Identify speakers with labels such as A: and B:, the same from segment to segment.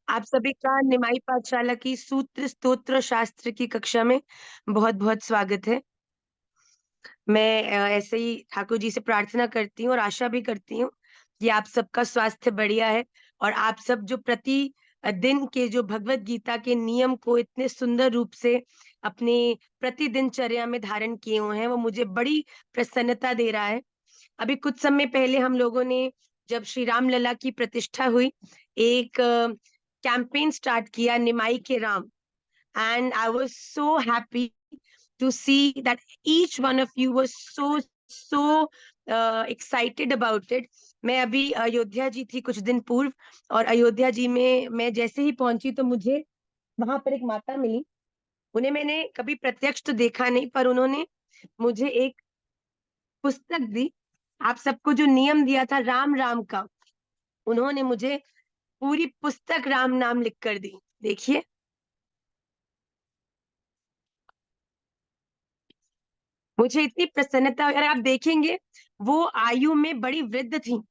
A: आप सभी का निमाई पाठशाला की सूत्र स्तोत्र शास्त्र की कक्षा में बहुत बहुत स्वागत है। मैं ऐसे ही ठाकुर जी से प्रार्थना करती हूँ और आशा भी करती हूँ कि आप सबका स्वास्थ्य बढ़िया है और आप सब जो प्रति दिन के जो भगवत गीता के नियम को इतने सुंदर रूप से अपने प्रति दिनचर्या में धारण किए हुए हैं, वो मुझे बड़ी प्रसन्नता दे रहा है। अभी कुछ समय पहले हम लोगों ने जब श्री राम लला की प्रतिष्ठा हुई, एक कैंपेन स्टार्ट किया निमाई के Ram, and I was so happy to see that each one of you was so excited about it. मैं अभी अयोध्या जी थी कुछ दिन पूर्व, और अयोध्या जी में मैं जैसे ही पहुंची तो मुझे वहां पर एक माता मिली। उन्हें मैंने कभी प्रत्यक्ष तो देखा नहीं, पर उन्होंने मुझे एक पुस्तक दी। आप सबको जो नियम दिया था राम राम का, उन्होंने मुझे पूरी पुस्तक राम नाम लिख कर दी। देखिए, मुझे इतनी प्रसन्नता, अगर आप देखेंगे वो आयु में बड़ी वृद्ध थी।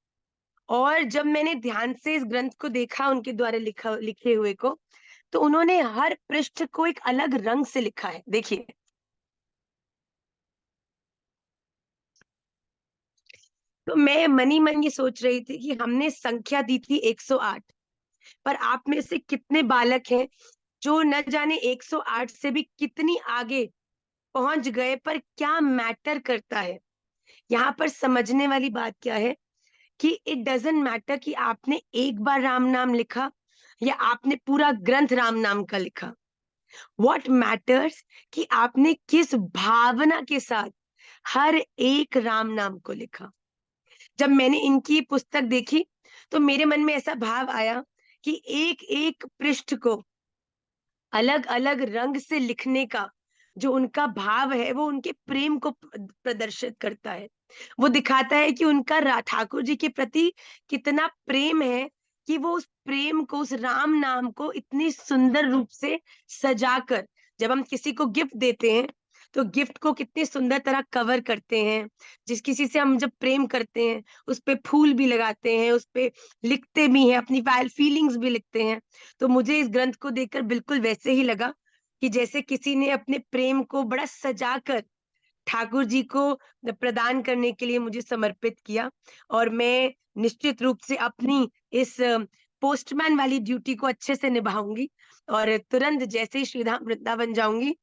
A: और जब मैंने ध्यान से इस ग्रंथ को देखा, उनके द्वारा लिखे हुए को, तो उन्होंने हर पृष्ठ को एक अलग रंग से लिखा है। देखिए, तो मैं मनी मन ये सोच रही थी कि हमने संख्या दी थी 108, पर आप में से कितने बालक हैं जो न जाने 108 से भी कितनी आगे पहुंच गए। पर क्या मैटर करता है, यहाँ पर समझने वाली बात क्या है कि इट डजंट मैटर कि आपने एक बार राम नाम लिखा या आपने पूरा ग्रंथ राम नाम का लिखा। व्हाट मैटर्स कि आपने किस भावना के साथ हर एक राम नाम को लिखा। जब मैंने इनकी पुस्तक देखी तो मेरे मन में ऐसा भाव आया कि एक एक पृष्ठ को अलग अलग रंग से लिखने का जो उनका भाव है, वो उनके प्रेम को प्रदर्शित करता है। वो दिखाता है कि उनका ठाकुर जी के प्रति कितना प्रेम है, कि वो उस प्रेम को, उस राम नाम को इतनी सुंदर रूप से सजाकर, जब हम किसी को गिफ्ट देते हैं तो गिफ्ट को कितनी सुंदर तरह कवर करते हैं। जिस किसी से हम जब प्रेम करते हैं उस पे फूल भी लगाते हैं, उस पे लिखते भी हैं, अपनी फीलिंग्स भी लिखते हैं। तो मुझे इस ग्रंथ को देखकर बिल्कुल वैसे ही लगा कि जैसे किसी ने अपने प्रेम को बड़ा सजाकर ठाकुर जी को प्रदान करने के लिए मुझे समर्पित किया। और मैं निश्चित रूप से अपनी इस पोस्टमैन वाली ड्यूटी को अच्छे से निभाऊंगी, और तुरंत जैसे ही श्रीधाम वृंदावन जाऊंगी,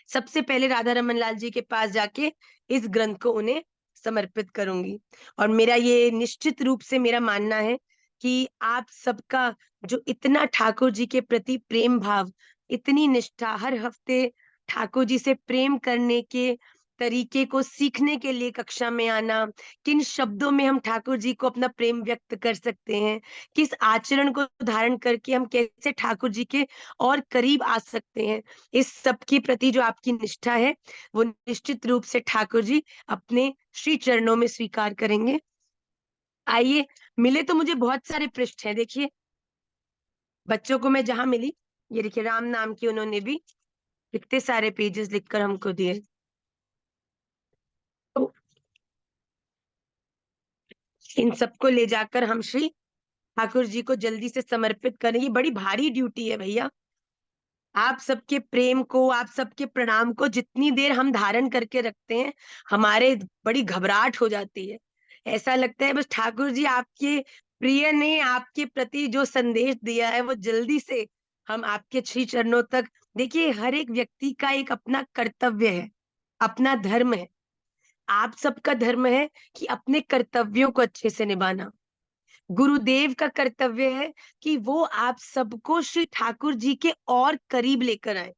A: सबसे पहले राधा रमन लाल जी के पास जाके इस ग्रंथ को उन्हें समर्पित करूंगी। और मेरा ये निश्चित रूप से मेरा मानना है कि आप सबका जो इतना ठाकुर जी के प्रति प्रेम भाव, इतनी निष्ठा, हर हफ्ते ठाकुर जी से प्रेम करने के तरीके को सीखने के लिए कक्षा में आना, किन शब्दों में हम ठाकुर जी को अपना प्रेम व्यक्त कर सकते हैं, किस आचरण को धारण करके हम कैसे ठाकुर जी के और करीब आ सकते हैं, इस सब के प्रति जो आपकी निष्ठा है, वो निश्चित रूप से ठाकुर जी अपने श्री चरणों में स्वीकार करेंगे। आइए, मिले तो मुझे बहुत सारे पृष्ठ हैं। देखिए, बच्चों को मैं जहां मिली, ये देखिए राम नाम की उन्होंने भी कितने सारे पेजेस लिखकर हमको दिए। तो इन सबको ले जाकर हम श्री ठाकुर जी को जल्दी से समर्पित करें। ये बड़ी भारी ड्यूटी है भैया। आप सबके प्रेम को, आप सबके प्रणाम को जितनी देर हम धारण करके रखते हैं, हमारे बड़ी घबराहट हो जाती है। ऐसा लगता है बस ठाकुर जी आपके प्रिय ने आपके प्रति जो संदेश दिया है वो जल्दी से हम आपके श्री चरणों तक। देखिए, हर एक व्यक्ति का एक अपना कर्तव्य है, अपना धर्म है। आप सबका धर्म है कि अपने कर्तव्यों को अच्छे से निभाना। गुरुदेव का कर्तव्य है कि वो आप सबको श्री ठाकुर जी के और करीब लेकर आए,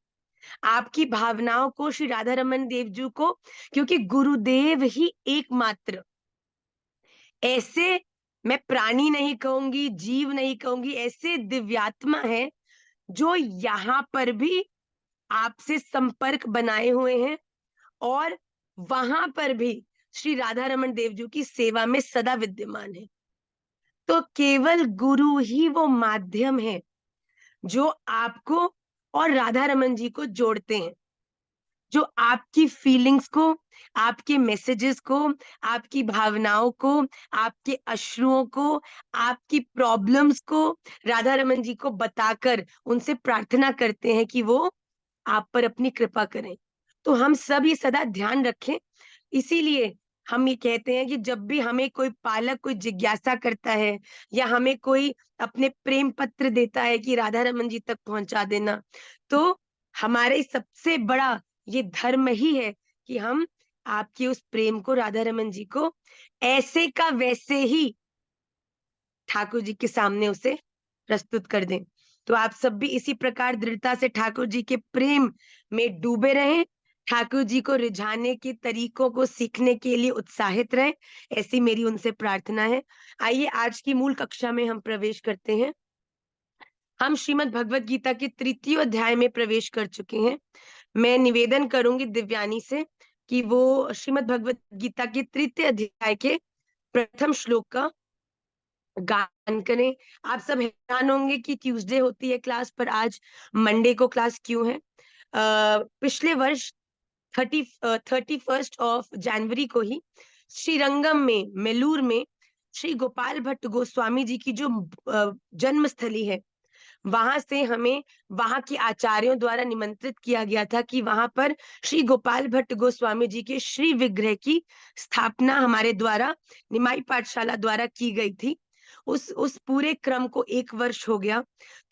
A: आपकी भावनाओं को श्री राधा रमन देव जी को। क्योंकि गुरुदेव ही एकमात्र ऐसे, मैं प्राणी नहीं कहूंगी, जीव नहीं कहूंगी, ऐसे दिव्यात्मा है जो यहाँ पर भी आपसे संपर्क बनाए हुए हैं, और वहां पर भी श्री राधा रमन देव जी की सेवा में सदा विद्यमान है। तो केवल गुरु ही वो माध्यम है जो आपको और राधा रमन जी को जोड़ते हैं, जो आपकी फीलिंग्स को, आपके मैसेजेस को, आपकी भावनाओं को, आपके अश्रुओं को, आपकी प्रॉब्लम्स को राधा रमन जी को बताकर उनसे प्रार्थना करते हैं कि वो आप पर अपनी कृपा करें। तो हम सब ये सदा ध्यान रखें। इसीलिए हम ये कहते हैं कि जब भी हमें कोई पालक कोई जिज्ञासा करता है या हमें कोई अपने प्रेम पत्र देता है कि राधा रमन जी तक पहुंचा देना, तो हमारे सबसे बड़ा ये धर्म ही है कि हम आपके उस प्रेम को राधा रमन जी को ऐसे का वैसे ही ठाकुर जी के सामने उसे प्रस्तुत कर दें। तो आप सब भी इसी प्रकार दृढ़ता से ठाकुर जी के प्रेम में डूबे रहें, ठाकुर जी को रिझाने के तरीकों को सीखने के लिए उत्साहित रहें, ऐसी मेरी उनसे प्रार्थना है। आइए आज की मूल कक्षा में हम प्रवेश करते हैं। हम श्रीमद् भगवत गीता के तृतीय अध्याय में प्रवेश कर चुके हैं। मैं निवेदन करूंगी दिव्यानी से कि वो श्रीमद् भगवत गीता के तृतीय अध्याय के प्रथम श्लोक का गान करें। आप सब हैरान होंगे कि ट्यूसडे होती है क्लास, पर आज मंडे को क्लास क्यों है। पिछले वर्ष 31 को ही श्रीरंगम में मेलूर में श्री गोपाल भट्ट गोस्वामी जी की जो जन्मस्थली है, वहां से हमें वहां के आचार्यों द्वारा निमंत्रित किया गया था कि वहां पर श्री गोपाल भट्ट गोस्वामी जी के श्री विग्रह की स्थापना हमारे द्वारा निमाई पाठशाला द्वारा की गई थी। उस पूरे क्रम को 1 वर्ष हो गया,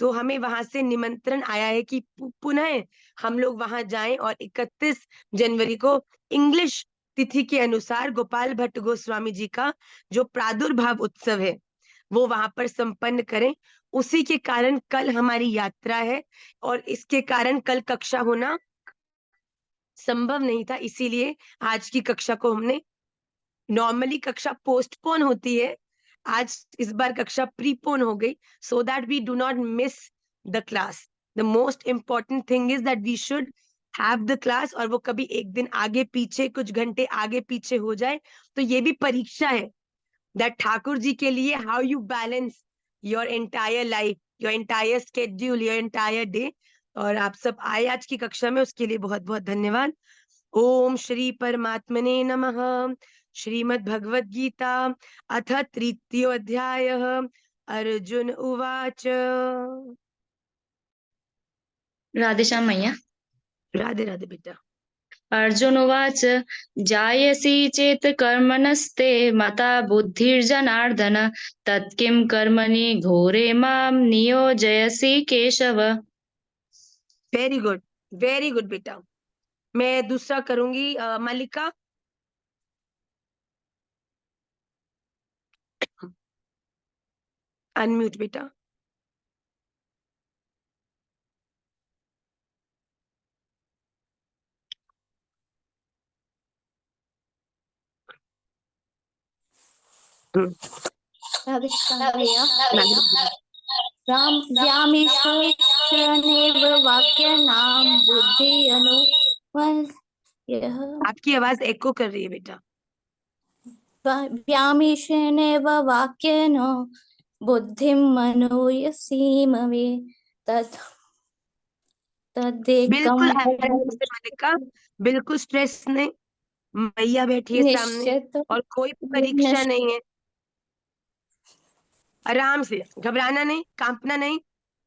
A: तो हमें वहां से निमंत्रण आया है कि पुनः हम लोग वहां जाएं और 31 जनवरी को इंग्लिश तिथि के अनुसार गोपाल भट्ट गोस्वामी जी का जो प्रादुर्भाव उत्सव है वो वहां पर संपन्न करें। उसी के कारण कल हमारी यात्रा है और इसके कारण कल कक्षा होना संभव नहीं था, इसीलिए आज की कक्षा को हमने, नॉर्मली कक्षा पोस्टपोन होती है, आज इस बार कक्षा प्रीपोन हो गई, so that we do not miss the class. The most important thing is that we should have the class, और वो कभी एक दिन आगे पीछे कुछ घंटे आगे पीछे हो जाए तो ये भी परीक्षा है that ठाकुर जी के लिए how you balance your entire life, your entire schedule, your entire day। और आप सब आए आज की कक्षा में, उसके लिए बहुत बहुत धन्यवाद। ओम श्री परमात्मने नमः। श्रीमद् भगवद गीता अथ तृतीयो अध्याय। अर्जुन उवाच।
B: राधेश्याम मैया।
A: राधे राधे बेटा।
B: अर्जुन उवाच जायसी चेत कर्मणस्ते मता बुद्धिर्जनार्दन तत्किं कर्मणि घोरे मां नियोजयसि केशव।
A: वेरी गुड बेटा। मैं दूसरा करूंगी मल्लिका। अनम्यूट बेटा।
C: राम व्यामीश्वरेव वाक्यानां बुद्धि
A: आपकी आवाज एको कर रही है बेटा।
C: व्यामीश्वरेव वाक्येन बुद्धिं मनोयसीम मे
A: बिल्कुल
C: तदेकं
A: आराम से मल्लिका, बिल्कुल स्ट्रेस नहीं। मैया बैठी है सामने
C: निश्चित
A: और कोई परीक्षा नहीं है। आराम से, घबराना नहीं, कांपना नहीं,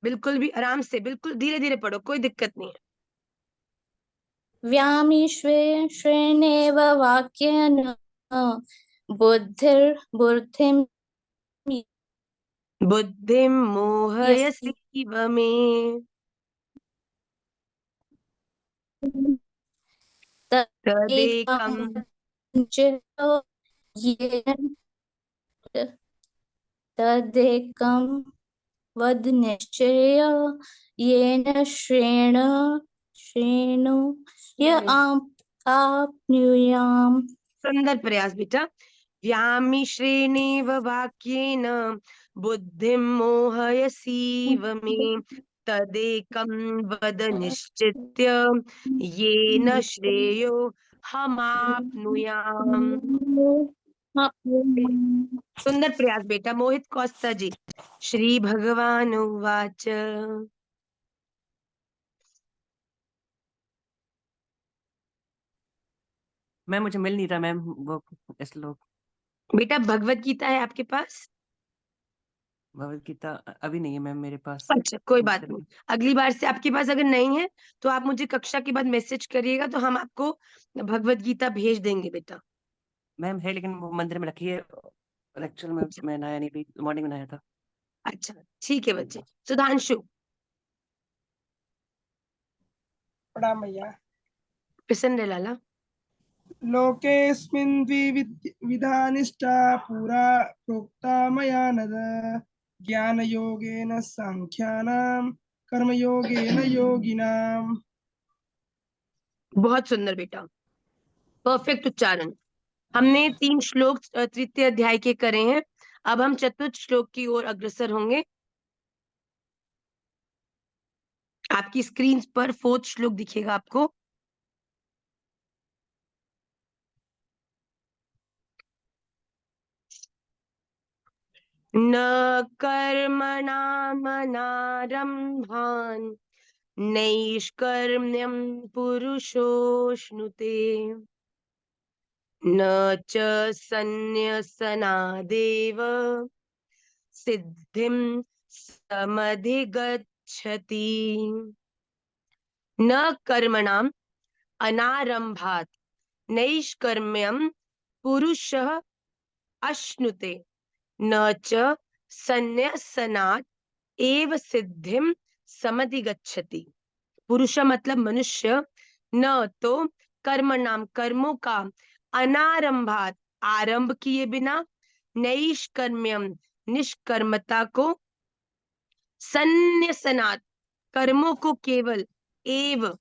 A: बिल्कुल भी आराम से, बिल्कुल धीरे धीरे पढ़ो, कोई दिक्कत नहीं है।
C: व्यामीश्वरेणेव वाक्येन बुद्धिं
A: बुद्धिं मोहयसीव मे तदेकं
C: तदेकं वद निश्चय येन श्रेणु आप्नुयाम्।
A: सुंदर प्रयास बेटा। व्यामिश्रेणेव वाक्येन बुद्धिं मोहयसीव मे तदेकं वद निश्चित्य येन श्रेयो हमाप्नुयाम्। सुंदर प्रयास बेटा। मोहित कौस्ता जी। श्री भगवान उवाच।
D: मैम मुझे मिल नहीं रहा मैम वो श्लोक।
A: बेटा भगवत गीता है आपके पास?
D: भगवत गीता अभी नहीं है मैम मेरे पास।
A: अच्छा कोई बात नहीं, अगली बार से आपके पास अगर नहीं है तो आप मुझे कक्षा के बाद मैसेज करिएगा, तो हम आपको भगवत गीता भेज देंगे बेटा।
D: मैम है लेकिन वो मंदिर में रखी है, एक्चुअल में
A: अच्छा।
D: मैं नया नहीं, भी मॉर्निंग में नया था।
A: अच्छा ठीक है बच्चे। सुधांशु।
E: प्रणाम भैया।
A: प्रसन्न लाला।
E: लोकेऽस्मिन् द्विविधा निष्ठा पुरा प्रोक्ता मया नद, ज्ञानयोगेन सांख्यानां कर्मयोगेन योगिनाम्।
A: बहुत सुंदर बेटा, परफेक्ट उच्चारण। हमने 3 श्लोक तृतीय अध्याय के करे हैं, अब हम चतुर्थ श्लोक की ओर अग्रसर होंगे। आपकी स्क्रीन पर 4th श्लोक दिखेगा आपको। न कर्मणामनारम्भान् नैष्कर्म्यं पुरुषोऽश्नुते, न च सन्न्यसनादेव सिद्धिं समधिगच्छति। न कर्मणाम् अनारंभात् नैष्कर्म्यं पुरुषः अश्नुते, न च सन्न्यसनात् एव सिद्धिं समधिगच्छति। पुरुष मतलब मनुष्य, न तो कर्मणाम कर्मों का, अनारंभात आरंभ किए बिना, नैष्कर्म्यम निष्कर्मता को, सन्न्यसनात् कर्मों को केवल, एव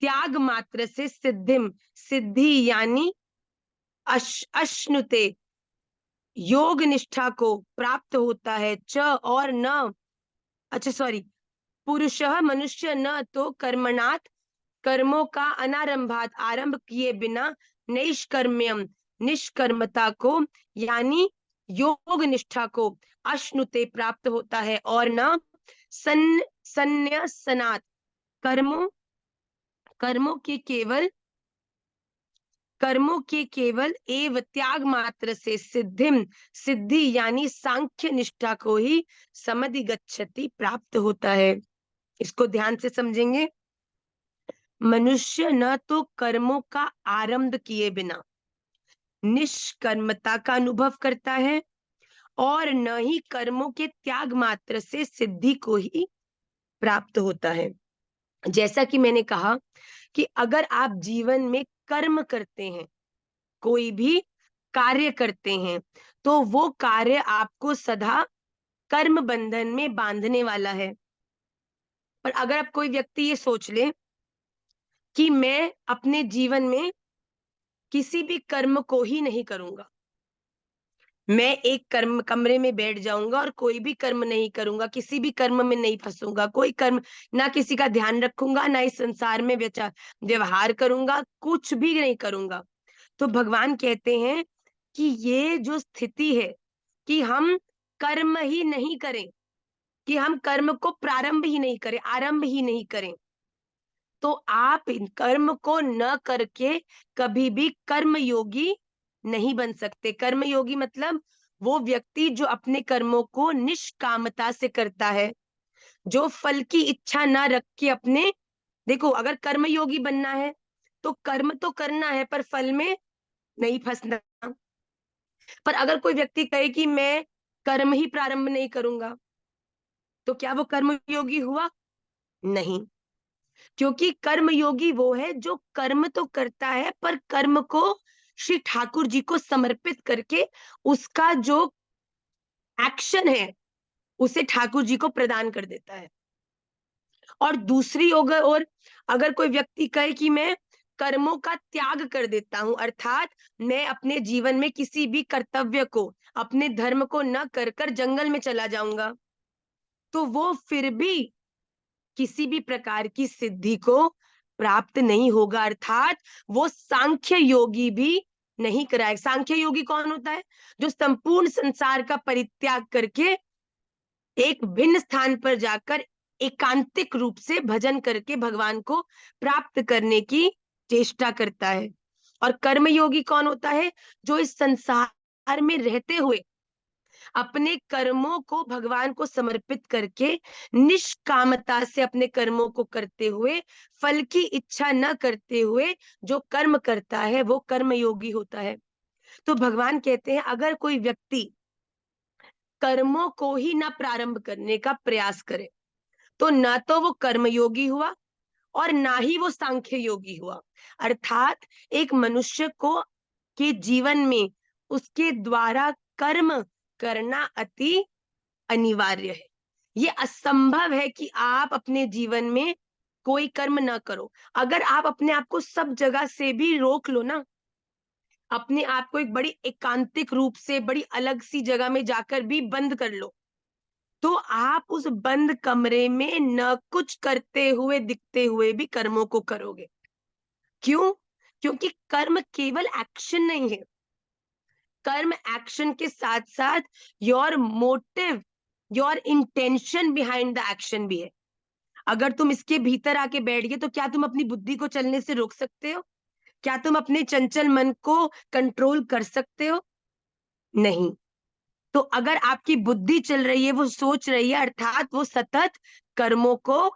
A: त्याग मात्र से, सिद्धिम सिद्धि यानी अश्नुते योग निष्ठा को प्राप्त होता है, च और न, अच्छा सॉरी, पुरुषः मनुष्य, न तो कर्मणात् कर्मों का, अनारंभात आरंभ किए बिना, नैष्कर्म्यम निष्कर्मता को यानी योग निष्ठा को, अश्नुते प्राप्त होता है, और न सन्न्यसनात् कर्मों कर्मों के केवल एव त्याग मात्र से, सिद्धिम सिद्धि यानी सांख्य निष्ठा को ही, समधिगच्छति प्राप्त होता है। इसको ध्यान से समझेंगे। मनुष्य न तो कर्मों का आरंभ किए बिना निष्कर्मता का अनुभव करता है, और न ही कर्मों के त्याग मात्र से सिद्धि को ही प्राप्त होता है। जैसा कि मैंने कहा कि अगर आप जीवन में कर्म करते हैं, कोई भी कार्य करते हैं, तो वो कार्य आपको सदा कर्म बंधन में बांधने वाला है। पर अगर आप कोई व्यक्ति ये सोच ले कि मैं अपने जीवन में किसी भी कर्म को ही नहीं करूंगा, मैं एक कर्म कमरे में बैठ जाऊंगा और कोई भी कर्म नहीं करूंगा, किसी भी कर्म में नहीं फंसूंगा, कोई कर्म ना, किसी का ध्यान रखूंगा, ना इस संसार में व्यवहार करूंगा, कुछ भी नहीं करूंगा, तो भगवान कहते हैं कि ये जो स्थिति है कि हम कर्म ही नहीं करें, कि हम कर्म को प्रारंभ ही नहीं करें, आरंभ ही नहीं करें, तो आप इन कर्म को न करके कभी भी कर्म योगी नहीं बन सकते। कर्म योगी मतलब वो व्यक्ति जो अपने कर्मों को निष्कामता से करता है, जो फल की इच्छा ना रख के अपने, देखो अगर कर्म योगी बनना है तो कर्म तो करना है पर फल में नहीं फंसना। पर अगर कोई व्यक्ति कहे कि मैं कर्म ही प्रारंभ नहीं करूंगा, तो क्या वो कर्म योगी हुआ? नहीं, क्योंकि कर्म योगी वो है जो कर्म तो करता है पर कर्म को श्री ठाकुर जी को समर्पित करके उसका जो एक्शन है उसे ठाकुर जी को प्रदान कर देता है। और दूसरी और अगर कोई व्यक्ति कहे कि मैं कर्मों का त्याग कर देता हूं, अर्थात मैं अपने जीवन में किसी भी कर्तव्य को, अपने धर्म को न कर कर जंगल में चला जाऊंगा, तो वो फिर भी किसी भी प्रकार की सिद्धि को प्राप्त नहीं होगा, अर्थात वो सांख्य योगी भी नहीं कराएगा। सांख्य योगी कौन होता है? जो संपूर्ण संसार का परित्याग करके एक भिन्न स्थान पर जाकर एकांतिक रूप से भजन करके भगवान को प्राप्त करने की चेष्टा करता है। और कर्मयोगी कौन होता है? जो इस संसार में रहते हुए अपने कर्मों को भगवान को समर्पित करके निष्कामता से अपने कर्मों को करते हुए, फल की इच्छा न करते हुए जो कर्म करता है वो कर्मयोगी होता है। तो भगवान कहते हैं अगर कोई व्यक्ति कर्मों को ही ना प्रारंभ करने का प्रयास करे तो ना तो वो कर्मयोगी हुआ और ना ही वो सांख्य योगी हुआ। अर्थात एक मनुष्य को के जीवन में उसके द्वारा कर्म करना अति अनिवार्य है। ये असंभव है कि आप अपने जीवन में कोई कर्म ना करो। अगर आप अपने आप को सब जगह से भी रोक लो ना, अपने आप को एक बड़ी एकांतिक रूप से बड़ी अलग सी जगह में जाकर भी बंद कर लो, तो आप उस बंद कमरे में न कुछ करते हुए दिखते हुए भी कर्मों को करोगे। क्यों? क्योंकि कर्म केवल एक्शन नहीं है। कर्म एक्शन के साथ साथ your motive, your intention behind the action भी है। अगर तुम इसके भीतर आके बैठ गए तो क्या तुम अपनी बुद्धि को चलने से रोक सकते हो? क्या तुम अपने चंचल मन को कंट्रोल कर सकते हो? नहीं। तो अगर आपकी बुद्धि चल रही है, वो सोच रही है, अर्थात वो सतत कर्मों को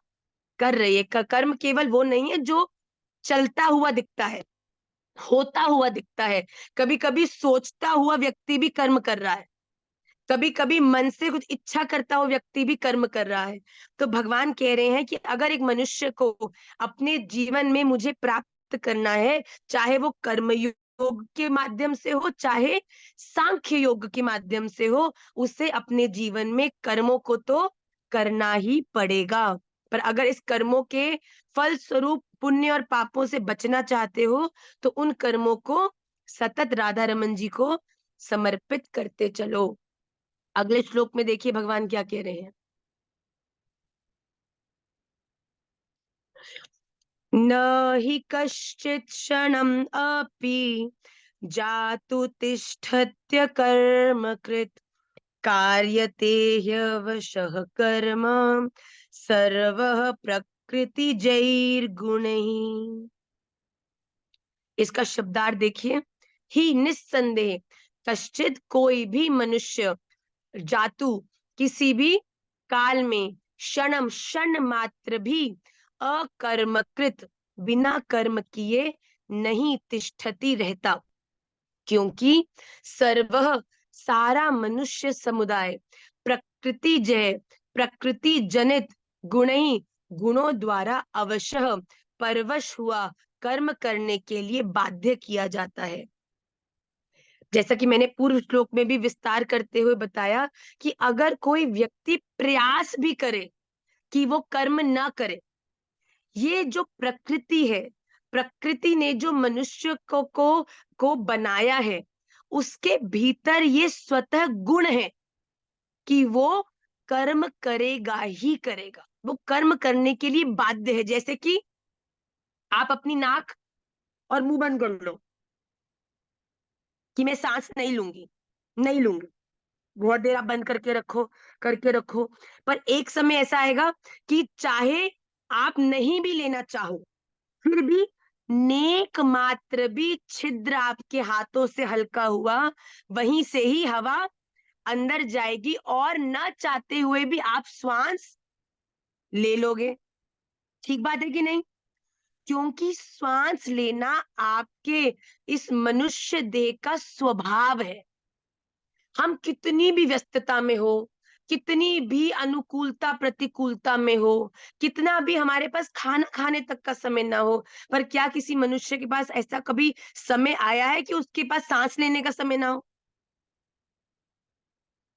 A: कर रही है। कर्म केवल वो नहीं है जो चलता हुआ दिखता है, होता हुआ दिखता है। कभी कभी सोचता हुआ व्यक्ति भी कर्म कर रहा है, कभी कभी मन से कुछ इच्छा करता हुआ व्यक्ति भी कर्म कर रहा है। तो भगवान कह रहे हैं कि अगर एक मनुष्य को अपने जीवन में मुझे प्राप्त करना है, चाहे वो कर्म योग के माध्यम से हो, चाहे सांख्य योग के माध्यम से हो, उसे अपने जीवन में कर्मों को तो करना ही पड़ेगा। पर अगर इस कर्मों के फल स्वरूप पुण्य और पापों से बचना चाहते हो तो उन कर्मों को सतत राधा रमन जी को समर्पित करते चलो। अगले श्लोक में देखिए भगवान क्या कह रहे हैं। न हि कश्चित् क्षणम् अपि जातु तिष्ठत्य कर्म कृत् कार्यते ह्यवशः कर्म सर्वः प्रकृतिजैर्गुणैः। इसका शब्दार्थ देखिए। ही निस्संदेह, कश्चित कोई भी मनुष्य, जातु किसी भी काल में, क्षणम क्षण मात्र भी, अकर्मकृत बिना कर्म किए नहीं तिष्ठति रहता। क्योंकि सर्वः सारा मनुष्य समुदाय प्रकृति जय, प्रकृति जनित गुण ही गुणों द्वारा अवश्य परवश हुआ कर्म करने के लिए बाध्य किया जाता है। जैसा कि मैंने पूर्व श्लोक में भी विस्तार करते हुए बताया कि अगर कोई व्यक्ति प्रयास भी करे कि वो कर्म ना करे, ये जो प्रकृति है, प्रकृति ने जो मनुष्य को बनाया है, उसके भीतर ये स्वतः गुण है कि वो कर्म करेगा ही करेगा। वो कर्म करने के लिए बाध्य है। जैसे कि आप अपनी नाक और मुंह बंद कर लो कि मैं सांस नहीं लूंगी, नहीं लूंगी, बहुत देर आप बंद करके रखो। पर एक समय ऐसा आएगा कि चाहे आप नहीं भी लेना चाहो, फिर भी नेक मात्र भी छिद्र आपके हाथों से हल्का हुआ, वहीं से ही हवा अंदर जाएगी और न चाहते हुए भी आप श्वास ले लोगे। ठीक बात है कि नहीं? क्योंकि श्वास लेना आपके इस मनुष्य देह का स्वभाव है। हम कितनी भी व्यस्तता में हो, कितनी भी अनुकूलता प्रतिकूलता में हो, कितना भी हमारे पास खाना खाने तक का समय ना हो, पर क्या किसी मनुष्य के पास ऐसा कभी समय आया है कि उसके पास सांस लेने का समय ना हो?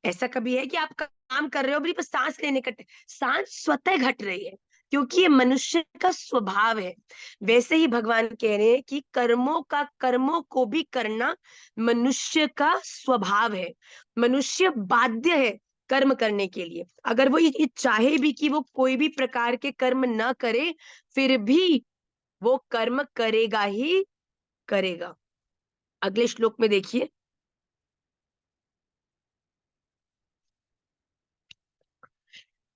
A: ऐसा कभी है कि आप काम कर रहे हो पर सांस लेने का सांस स्वतः घट रही है, क्योंकि ये मनुष्य का स्वभाव है। वैसे ही भगवान कह रहे हैं कि कर्मों को भी करना मनुष्य का स्वभाव है। मनुष्य बाध्य है कर्म करने के लिए। अगर वो ये चाहे भी कि वो कोई भी प्रकार के कर्म ना करे, फिर भी वो कर्म करेगा ही करेगा। अगले श्लोक में देखिए।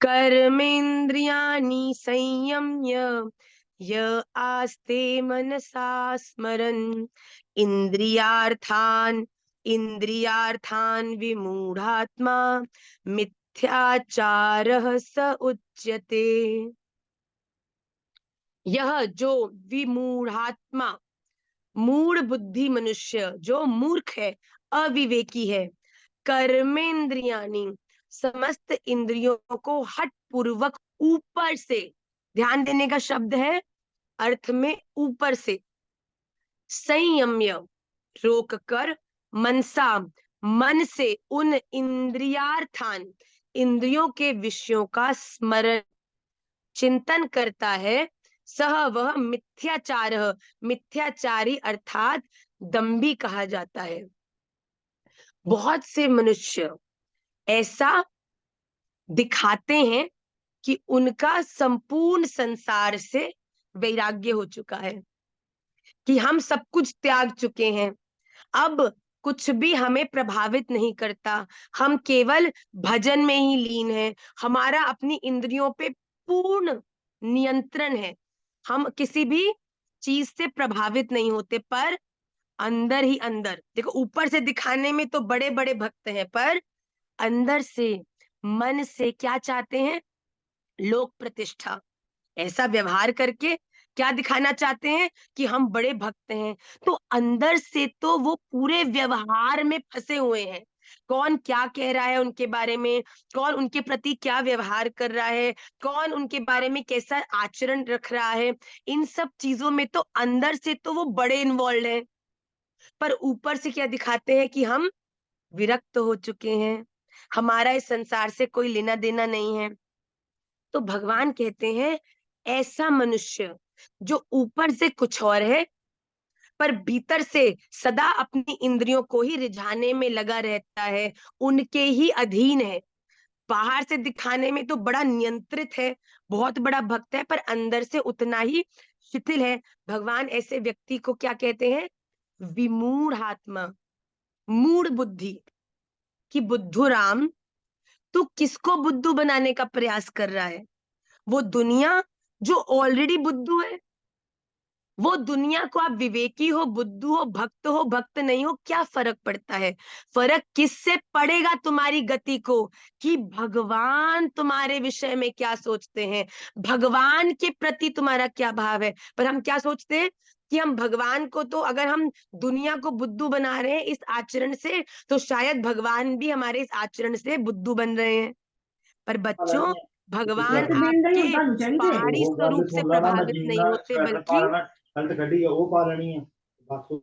A: कर्मेन्द्रियाणि संयम्य य आस्ते मनसा स्मरन् इंद्रियार्थान विमूढ़ात्मा मिथ्याचारः स उच्यते। यह जो विमूढ़ात्मा, मूढ़ बुद्धि मनुष्य, जो मूर्ख है, अविवेकी है, कर्मेंद्रियानी, समस्त इंद्रियों को हठ पूर्वक ऊपर से, ध्यान देने का शब्द है अर्थ में ऊपर से, संयम्य रोक कर, मनसा मन से, उन इंद्रियार्थान इंद्रियों के विषयों का स्मरण चिंतन करता है, सह वह मिथ्याचार, मिथ्याचारी अर्थात दंभी कहा जाता है। बहुत से मनुष्य ऐसा दिखाते हैं कि उनका संपूर्ण संसार से वैराग्य हो चुका है, कि हम सब कुछ त्याग चुके हैं, अब कुछ भी हमें प्रभावित नहीं करता, हम केवल भजन में ही लीन हैं, हमारा अपनी इंद्रियों पे पूर्ण नियंत्रण है, हम किसी भी चीज से प्रभावित नहीं होते। पर अंदर ही अंदर देखो, ऊपर से दिखाने में तो बड़े बड़े भक्त हैं, पर अंदर से, मन से क्या चाहते हैं? लोक प्रतिष्ठा। ऐसा व्यवहार करके क्या दिखाना चाहते हैं? कि हम बड़े भक्त हैं। तो अंदर से तो वो पूरे व्यवहार में फंसे हुए हैं, कौन क्या कह रहा है उनके बारे में, कौन उनके प्रति क्या व्यवहार कर रहा है, कौन उनके बारे में कैसा आचरण रख रहा है, इन सब चीजों में तो अंदर से तो वो बड़े इन्वॉल्व हैं, पर ऊपर से क्या दिखाते हैं? कि हम विरक्त हो चुके हैं, हमारा इस संसार से कोई लेना देना नहीं है। तो भगवान कहते हैं ऐसा मनुष्य जो ऊपर से कुछ और है, पर भीतर से सदा अपनी इंद्रियों को ही रिझाने में लगा रहता है, उनके ही अधीन है, बाहर से दिखाने में तो बड़ा नियंत्रित है, बहुत बड़ा भक्त है, पर अंदर से उतना ही शिथिल है। भगवान ऐसे व्यक्ति को क्या कहते हैं? विमूढ़ आत्मा, मूढ़ बुद्धि। कि बुद्धू राम, तू किसको बुद्धू बनाने का प्रयास कर रहा है? वो दुनिया जो ऑलरेडी बुद्धू है, वो दुनिया को, आप विवेकी हो, बुद्धू हो, भक्त नहीं हो, क्या फर्क पड़ता है? फर्क किससे पड़ेगा तुम्हारी गति को? कि भगवान तुम्हारे विषय में क्या सोचते हैं, भगवान के प्रति तुम्हारा क्या भाव है। पर हम क्या सोचते हैं? कि हम भगवान को, तो अगर हम दुनिया को बुद्धू बना रहे हैं इस आचरण से, तो शायद भगवान भी हमारे इस आचरण से बुद्धू बन रहे हैं। पर बच्चों, भगवान
F: वैसे बेन नहीं
A: आपके
F: होता चाहिए थे
A: बाहरी
F: वो गल
A: स्वरूप से
F: सुन ला ना, मैं
A: प्रभावित नहीं
F: जीना
A: होते,
F: स्वेटर पा
A: बल्कि
F: लेना, शर्ट कटी है वो पा लेनी है बस।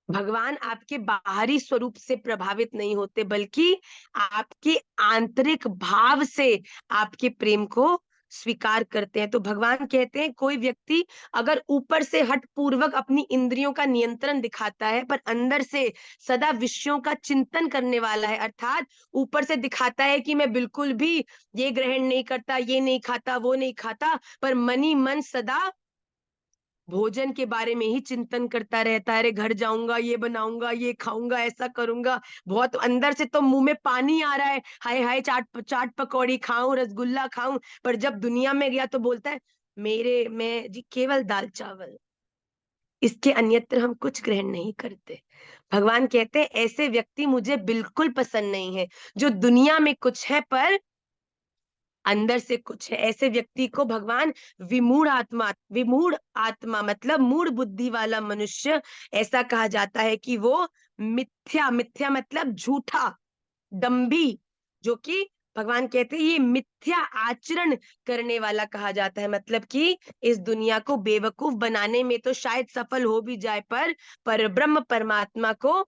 A: भगवान आपके बाहरी स्वरूप से प्रभावित नहीं होते, बल्कि आपके आंतरिक भाव से आपके प्रेम को स्वीकार करते हैं। तो भगवान कहते हैं कोई व्यक्ति अगर ऊपर से हठ पूर्वक अपनी इंद्रियों का नियंत्रण दिखाता है, पर अंदर से सदा विषयों का चिंतन करने वाला है, अर्थात ऊपर से दिखाता है कि मैं बिल्कुल भी ये ग्रहण नहीं करता, ये नहीं खाता, वो नहीं खाता, पर मन ही मन सदा भोजन के बारे में ही चिंतन करता रहता है, अरे घर जाऊंगा, ये बनाऊंगा, ये खाऊंगा, ऐसा करूंगा, बहुत अंदर से तो मुंह में पानी आ रहा है, हाय हाय चाट चाट पकौड़ी खाऊं, रसगुल्ला खाऊं, पर जब दुनिया में गया तो बोलता है मैं जी केवल दाल चावल, इसके अन्यत्र हम कुछ ग्रहण नहीं करते। भगवान कहते हैं ऐसे व्यक्ति मुझे बिल्कुल पसंद नहीं है, जो दुनिया में कुछ है पर अंदर से कुछ है। ऐसे व्यक्ति को भगवान विमूढ़ आत्मा मतलब मूढ़ बुद्धि वाला मनुष्य ऐसा कहा जाता है कि वो मिथ्या, मिथ्या मतलब झूठा, दंभी, जो कि भगवान कहते हैं ये मिथ्या आचरण करने वाला कहा जाता है। मतलब कि इस दुनिया को बेवकूफ बनाने में तो शायद सफल हो भी जाए, पर ब्रह्म परमात्मा को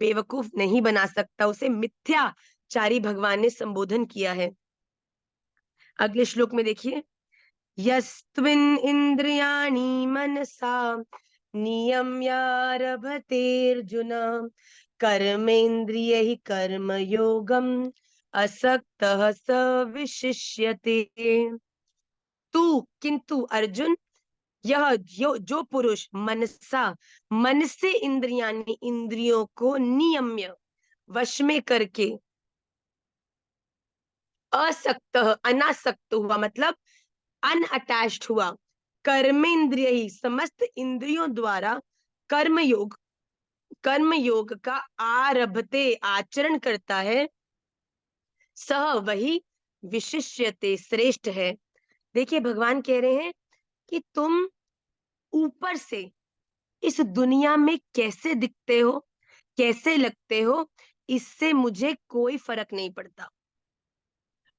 A: बेवकूफ नहीं बना सकता, उसे मिथ्याचारी भगवान ने संबोधन किया है। अगले श्लोक में देखिए, यस्त्विन् इंद्रियाणि मनसा नियम्यारभतेऽर्जुन कर्मेन्द्रियैः कर्मयोगम् असक्तः स विशिष्यते। तू किंतु अर्जुन, यह जो पुरुष मनसा, मन से इंद्रियाणि इंद्रियों को नियम्य वश में करके, असक्त अनासक्त हुआ, मतलब अनअटैच्ड हुआ, कर्मेंद्रिय ही समस्त इंद्रियों द्वारा कर्मयोग का आरभते आचरण करता है, सह वही विशिष्यते श्रेष्ठ है। देखिए भगवान कह रहे हैं कि तुम ऊपर से इस दुनिया में कैसे दिखते हो, कैसे लगते हो, इससे मुझे कोई फर्क नहीं पड़ता।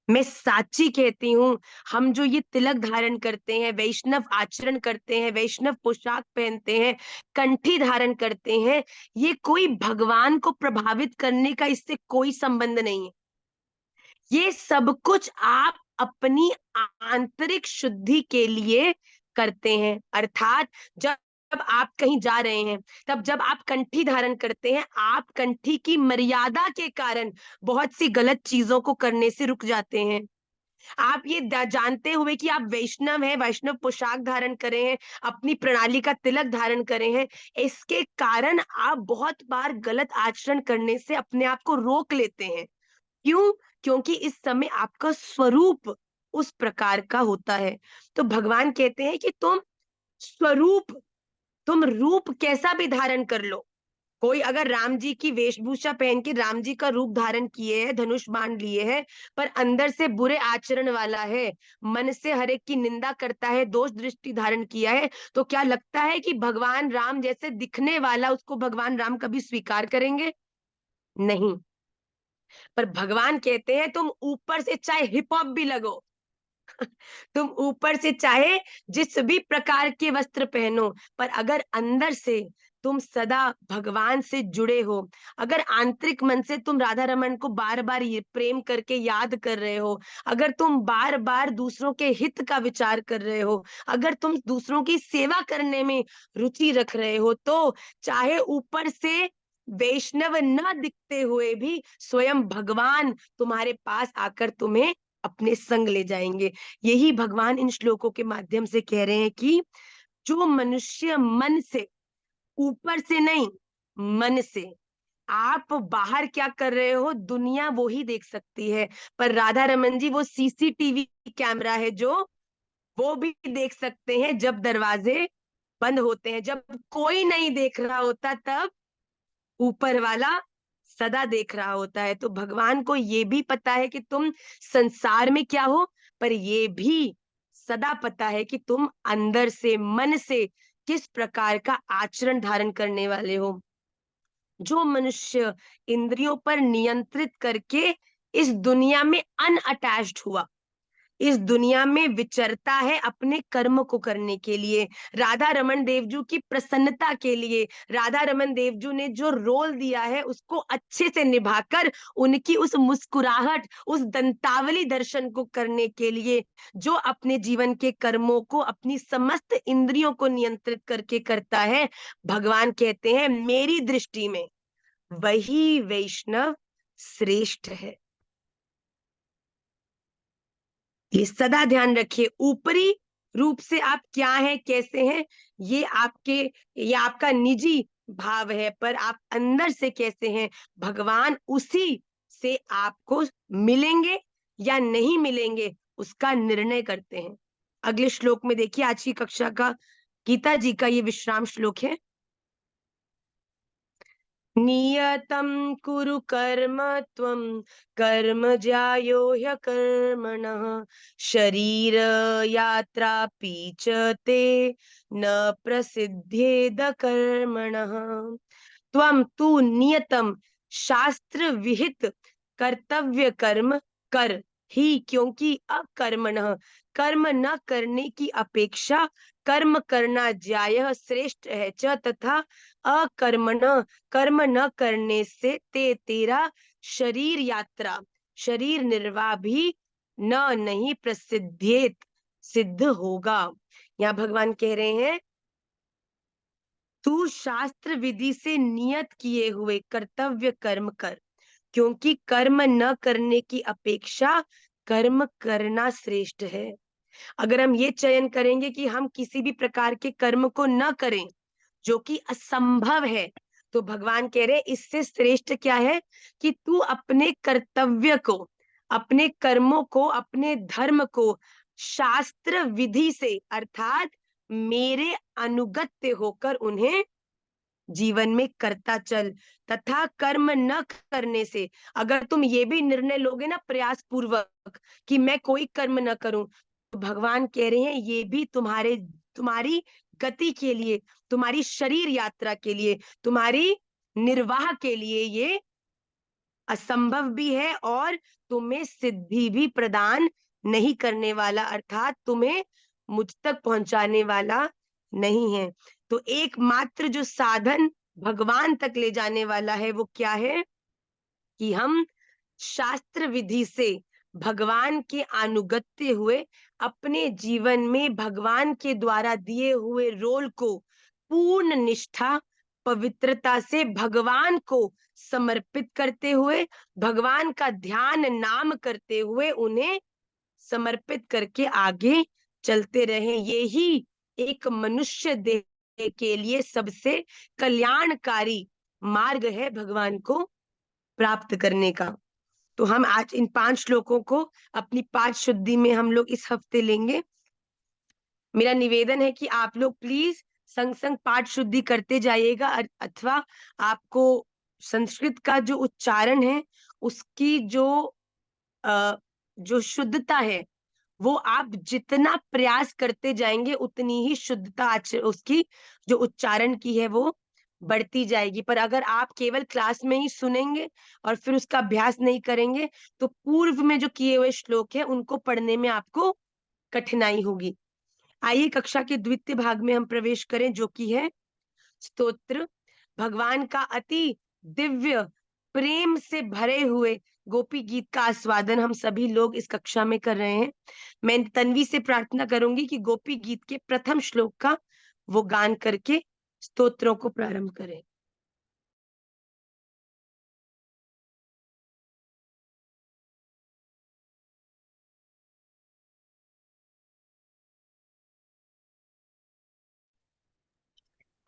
A: मैं साची कहती हूँ, हम जो ये तिलक धारण करते हैं, वैष्णव आचरण करते हैं, वैष्णव पोशाक पहनते हैं, कंठी धारण करते हैं, ये कोई भगवान को प्रभावित करने का इससे कोई संबंध नहीं है। ये सब कुछ आप अपनी आंतरिक शुद्धि के लिए करते हैं। अर्थात जब आप कहीं जा रहे हैं, तब जब आप कंठी धारण करते हैं, आप कंठी की मर्यादा के कारण बहुत सी गलत चीजों को करने से रुक जाते हैं। आप ये जानते हुए कि आप वैष्णव हैं, वैष्णव पोशाक धारण करे हैं, अपनी प्रणाली का तिलक धारण करे हैं, इसके कारण आप बहुत बार गलत आचरण करने से अपने आप को रोक लेते हैं। क्यों? क्योंकि इस समय आपका स्वरूप उस प्रकार का होता है। तो भगवान कहते हैं कि तुम रूप कैसा भी धारण कर लो। कोई अगर राम जी की वेशभूषा पहन के राम जी का रूप धारण किए है, धनुष बाण लिए है, पर अंदर से बुरे आचरण वाला है, मन से हर एक की निंदा करता है, दोष दृष्टि धारण किया है, तो क्या लगता है कि भगवान राम जैसे दिखने वाला उसको भगवान राम कभी स्वीकार करेंगे? नहीं। पर भगवान कहते हैं तुम ऊपर से चाहे हिप हॉप भी लगो, तुम ऊपर से चाहे जिस भी प्रकार के वस्त्र पहनो, पर अगर अंदर से तुम सदा भगवान से जुड़े हो, अगर आंतरिक मन से तुम राधा रमन को बार बार ये प्रेम करके याद कर रहे हो, अगर तुम बार बार दूसरों के हित का विचार कर रहे हो, अगर तुम दूसरों की सेवा करने में रुचि रख रहे हो, तो चाहे ऊपर से वैष्णव न दिखते हुए भी स्वयं भगवान तुम्हारे पास आकर तुम्हें अपने संग ले जाएंगे। यही भगवान इन श्लोकों के माध्यम से कह रहे हैं कि जो मनुष्य मन से, ऊपर से नहीं, मन से, आप बाहर क्या कर रहे हो दुनिया वो ही देख सकती है, पर राधा रमन जी वो सीसीटीवी कैमरा है जो वो भी देख सकते हैं जब दरवाजे बंद होते हैं, जब कोई नहीं देख रहा होता तब ऊपर वाला सदा देख रहा होता है। तो भगवान को ये भी पता है कि तुम संसार में क्या हो, पर ये भी सदा पता है कि तुम अंदर से, मन से किस प्रकार का आचरण धारण करने वाले हो। जो मनुष्य इंद्रियों पर नियंत्रित करके इस दुनिया में अनअटैच्ड हुआ, इस दुनिया में विचरता है अपने कर्म को करने के लिए, राधा रमन देवजू की प्रसन्नता के लिए, राधा रमन देवजू ने जो रोल दिया है उसको अच्छे से निभाकर उनकी उस मुस्कुराहट, उस दंतावली दर्शन को करने के लिए, जो अपने जीवन के कर्मों को अपनी समस्त इंद्रियों को नियंत्रित करके करता है, भगवान कहते हैं मेरी दृष्टि में वही वैष्णव श्रेष्ठ है। ये सदा ध्यान रखिए, ऊपरी रूप से आप क्या हैं, कैसे हैं, ये आपका निजी भाव है, पर आप अंदर से कैसे हैं, भगवान उसी से आपको मिलेंगे या नहीं मिलेंगे उसका निर्णय करते हैं। अगले श्लोक में देखिए, आज की कक्षा का गीता जी का ये विश्राम श्लोक है। नियतं कुरु कर्म त्वं कर्म ज्यायो ह्यकर्मणः शरीर यात्रापि च ते न प्रसिद्ध्येद कर्मणः। त्वं तू नियतम शास्त्र विहित कर्तव्य कर्म कर ही, क्योंकि अकर्मणः कर्म न करने की अपेक्षा कर्म करना ज्यायः श्रेष्ठ है, च तथा अकर्मणः कर्म न करने से तेरा शरीर यात्रा, शरीर निर्वाह भी न नहीं प्रसिद्धेत सिद्ध होगा। यहाँ भगवान कह रहे हैं तू शास्त्र विधि से नियत किए हुए कर्तव्य कर्म कर, क्योंकि कर्म न करने की अपेक्षा कर्म करना श्रेष्ठ है। अगर हम ये चयन करेंगे कि हम किसी भी प्रकार के कर्म को न करें, जो कि असंभव है, तो भगवान कह रहे इससे श्रेष्ठ क्या है कि तू अपने कर्तव्य को, अपने कर्मों को, अपने धर्म को, शास्त्र विधि से अर्थात मेरे अनुगत्य होकर उन्हें जीवन में करता चल, तथा कर्म न करने से, अगर तुम ये भी निर्णय लोगे ना प्रयास पूर्वक कि मैं कोई कर्म न करूं, तो भगवान कह रहे हैं ये भी तुम्हारी गति के लिए, तुम्हारी शरीर यात्रा के लिए, तुम्हारी निर्वाह के लिए ये असंभव भी है और तुम्हें सिद्धि भी प्रदान नहीं करने वाला, अर्थात तुम्हें मुझ तक पहुंचाने वाला नहीं है। तो एकमात्र जो साधन भगवान तक ले जाने वाला है वो क्या है कि हम शास्त्र विधि से भगवान के अनुगत्य हुए अपने जीवन में भगवान के द्वारा दिए हुए रोल को पूर्ण निष्ठा पवित्रता से भगवान को समर्पित करते हुए, भगवान का ध्यान नाम करते हुए उन्हें समर्पित करके आगे चलते रहें। यही एक मनुष्य देह के लिए सबसे कल्याणकारी मार्ग है भगवान को प्राप्त करने का। तो हम आज इन 5 श्लोकों को अपनी 5 शुद्धि में हम लोग इस हफ्ते लेंगे। मेरा निवेदन है कि आप लोग प्लीज संग संग पाठ शुद्धि करते जाइएगा, अथवा आपको संस्कृत का जो उच्चारण है उसकी जो शुद्धता है वो आप जितना प्रयास करते जाएंगे उतनी ही शुद्धता उसकी जो उच्चारण की है वो बढ़ती जाएगी। पर अगर आप केवल क्लास में ही सुनेंगे और फिर उसका अभ्यास नहीं करेंगे तो पूर्व में जो किए हुए श्लोक है उनको पढ़ने में आपको कठिनाई होगी। आइए कक्षा के द्वितीय भाग में हम प्रवेश करें, जो कि है स्तोत्र। भगवान का अति दिव्य प्रेम से भरे हुए गोपी गीत का आस्वादन हम सभी लोग इस कक्षा में कर रहे हैं। मैं तन्वी से प्रार्थना करूंगी कि गोपी गीत के प्रथम श्लोक का वो गान करके स्तोत्रों को प्रारंभ करें।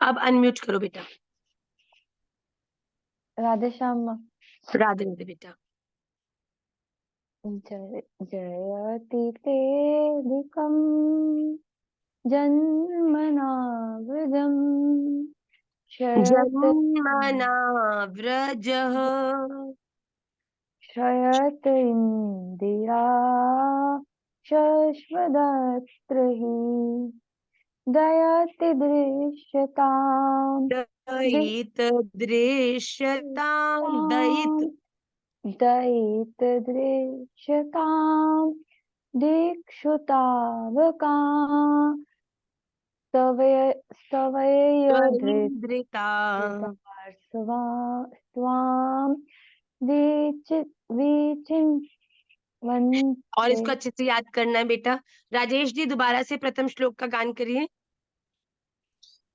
A: अब अनम्यूट करो बेटा।
G: राधे श्याम माँ।
A: राधे राधे बेटा।
G: जयति तेऽधिकं जन्मना वृजम्
A: जन्मना व्रजः
G: श्रयत इन्दिरा शश्वदत्र हि दयति दृश्यताम्
A: दयित दृश्यतां दयित
G: दयित दृश्यताम् दिक्षुतावका स्तवय
A: त्वयिन्द्रिता
G: स्वाम
A: और इसको अच्छे से याद करना है बेटा। राजेश जी दोबारा से प्रथम श्लोक का गान करिए।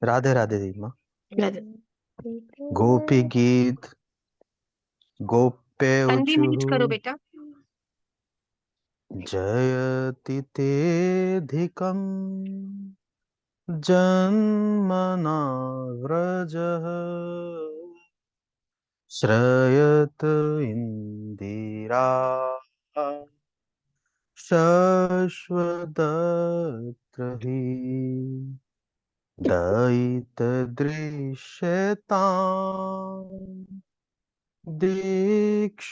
H: राधे राधे दी माँ।
A: राधे।
H: गोपी गीत गोप्य
A: तन्वी म्यूट करो
H: उचुः
A: बेटा।
H: जयति तेऽधिकं जन्मना व्रजः श्रयत इन्दिरा शश्वदत्र हि दयितदृश्यताम् दिक्षुतावका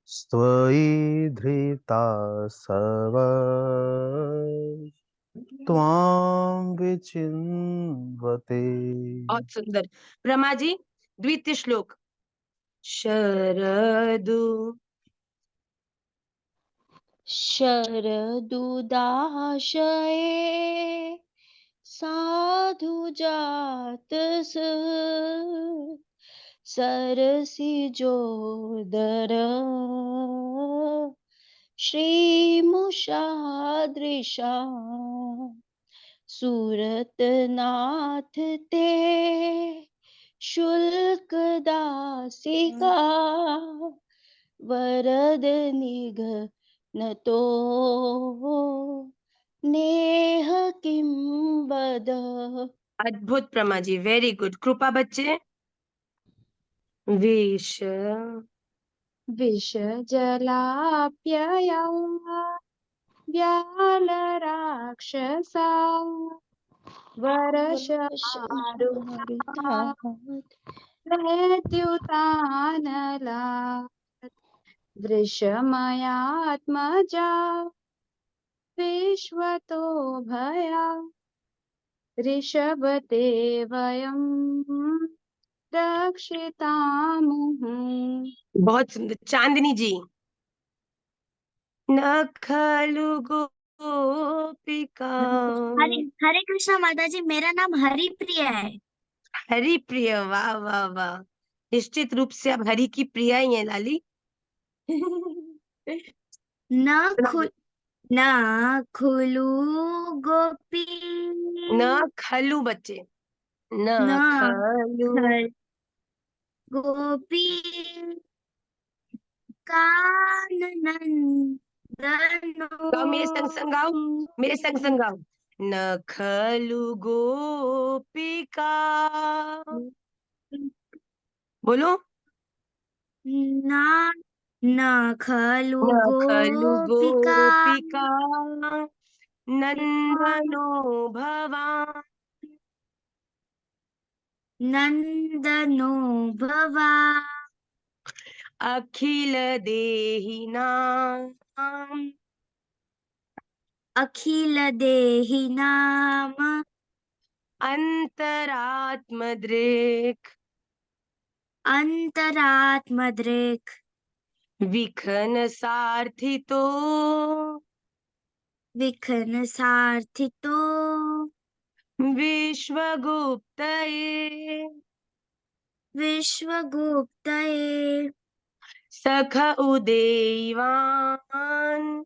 H: स्त्वयि धृता सव त्वां विचिन्वते।
A: बहुत सुंदर। रमा जी द्वितीय श्लोक। शरदु
B: शरदुदाशये साधुजातस सरसिजोदर श्रीमुषादृशा सूरतनाथ ते शुल्कदासिका वरद निघ्नतो नेह किं वद।
A: अद्भुत प्रमा जी, वेरी गुड। कृपा बच्चे। वेश
B: विषजलाप्यया व्यालराक्षसा वर्षमारुता प्रद्युतानला वृषमयात्मजा विश्वतो भया ऋषभते वयं रक्षितामः।
A: बहुत सुंदर। चांदनी जी। न खलु गोपिका।
I: हरे हरे कृष्णा माता जी, मेरा नाम हरिप्रिया है।
A: हरि प्रिय, वाह वाह वाह। निश्चित रूप से आप हरि की प्रिया ही है लाली।
I: न खुलू गोपी
A: न खलु बच्चे, न
I: न
A: खलु
I: खल गोपी काननंदनो
A: गाओ मेरे संग संग गाओ, मेरे संग संग गाओ। न खलु गोपिका, बोलो।
I: ना न खलु
A: न खलु
I: गोपिका
A: गोपिका नंदनो भवान।
I: नंदनो भवा
A: अखिल देहिनां
I: अखिल देहि नाम
A: अंतरात्मदृक्
I: अंतरात्मदृक्
A: विखन सार्थितो
I: विखन सार्थितो
A: विश्वगुप्तये
I: विश्वगुप्तये
A: सख उदेवान्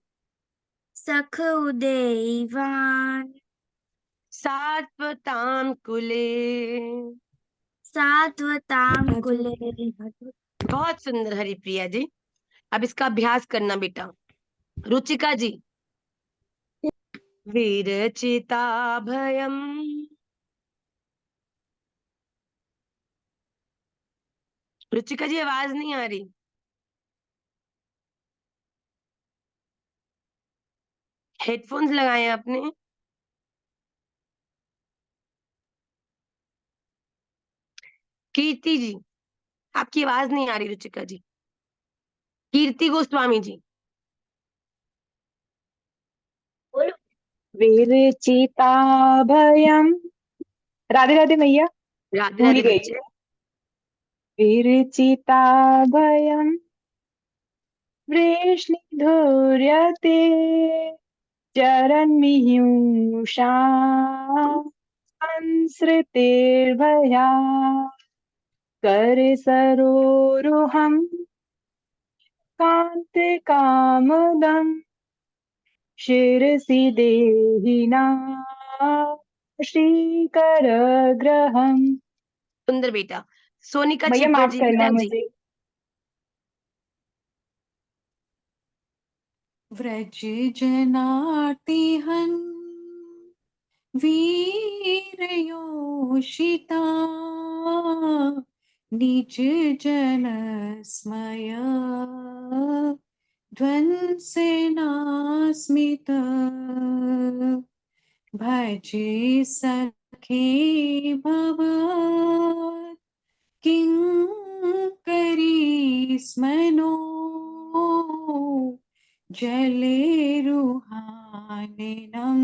I: सख उदेवान्
A: सात्वतां कुले।
I: सात्वतां कुले।
A: बहुत सुंदर हरिप्रिया जी। अब इसका अभ्यास करना बेटा। रुचिका जी। विरचिता भयम। रुचिका जी आवाज नहीं आ रही। हेडफोन्स लगाए हैं आपने? कीर्ति जी, आपकी आवाज नहीं आ रही। रुचिका जी। कीर्ति गोस्वामी जी।
G: विरचिता भयम। राधे राधे मैया,
A: राधे
G: भूल
A: राधे
G: गई।
A: बच्चे।
G: विरचिता भयम वृष्णिधूर्यते चरन्मिहिंसा संसृतिर्भया करसरोरुहं कान्तिकामदम् शिरसि देहिना श्रीकरग्रहम्।
A: सुंदर बेटा। सोनिका
G: भैया
A: छिब्बर
G: माफ
A: जी,
G: करना
A: गीता जी।
G: मुझे।
J: व्रज जनातिहन् वीरयोषिता निज जन स्मय ध्वंसेनास्मित भजे सखे भव किंकरी स्मनो जलेरुहानिनं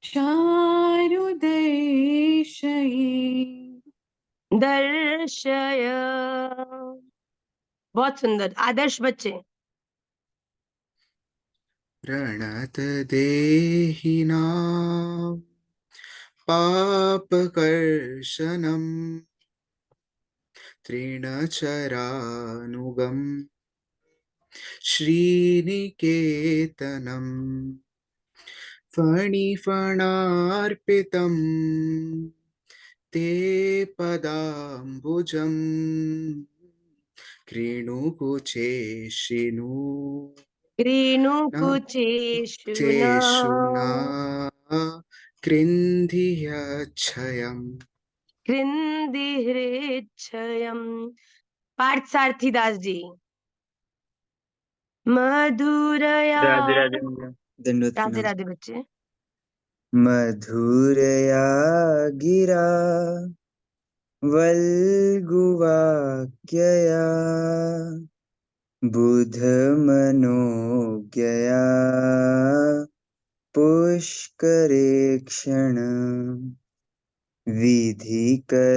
J: चारुदेशये
A: दर्शय। बहुत सुंदर। आदर्श बच्चे।
K: प्रणतदेहिनां पापकर्शनम् तृणचरानुगम् श्रीनिकेतनम् फणिफणार्पितम् ते पदाम्बुजम् कृणुकुचे शिनु
A: रेणुकुचेषुना
K: चेषुना कृन्धियच्छयम्।
A: कृन्दिहृच्छयम् पार्थ सारथी दास जी। मधुरया।
L: राधे राधे मैया।
K: दंडवत
A: राधे
K: प्रणाम।
A: राधे बच्चे।
K: मधुरया गिरा वल्गुवाक्यया बुधमनोज्ञया पुष्करेक्षण विधिकरीरिमा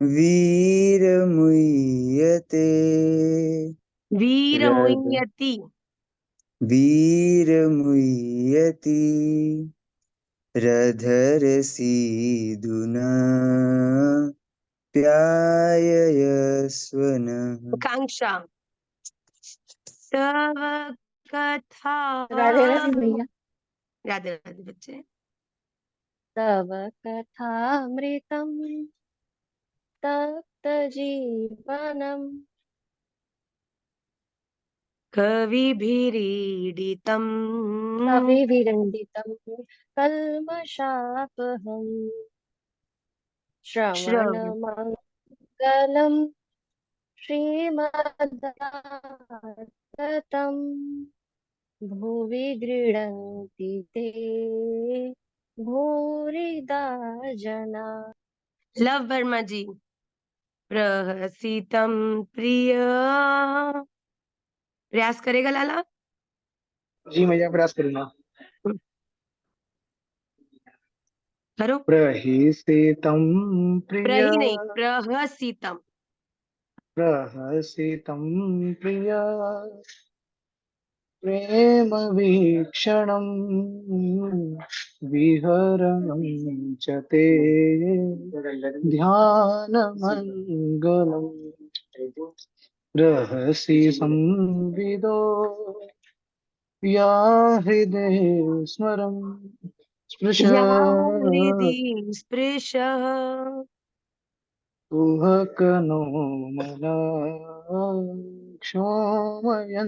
K: वीरमुह्यते
A: वीर
K: रद
A: मुह्यति।
K: वीरमुह्यति रधरसीदुना प्याययस्वनः।
A: आकांक्षा। तव कथा।
B: राधे राधे भैया।
A: राधे राधे बच्चे।
B: तव कथामृतम् तप्तजीवनम्
A: कविभिरीडितम्
B: कविभिरन्दितम् कल्मषापहम् श्रवणमङ्गलम् श्रीमदाततम् भुवि गृह्णन्ति ते भूरिदा जना।
A: लव वर्मा जी। प्रहसितम प्रिय। प्रयास करेगा लाला।
E: जी मैया प्रयास करूंगा।
A: करो।
E: प्रहिसितं प्रिय
A: प्रही नहीं, प्रहसितम।
E: प्रहसितं प्रिय प्रेम वीक्षणं विहरणं च ते ध्यानमङ्गलम् रहसि संविदो या हृदय स्मरं स्पृश
A: या हृदि स्पृशः।
E: कुहकनो मना क्षोमयन्ति।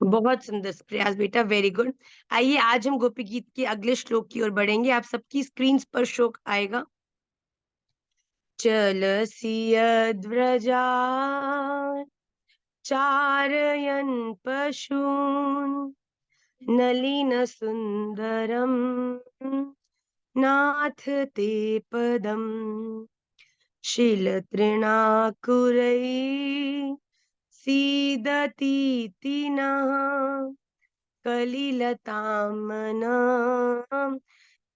A: बहुत सुंदर प्रयास बेटा, वेरी गुड। आइए आज हम गोपी गीत के अगले श्लोक की ओर बढ़ेंगे। आप सबकी स्क्रीन पर शो आएगा। चलसियद्व्रजा चारयन् पशून् नलिन सुंदरम नाथ ते पदम् शीलतृणाकुरै सीदतीति नः कलिलतामनां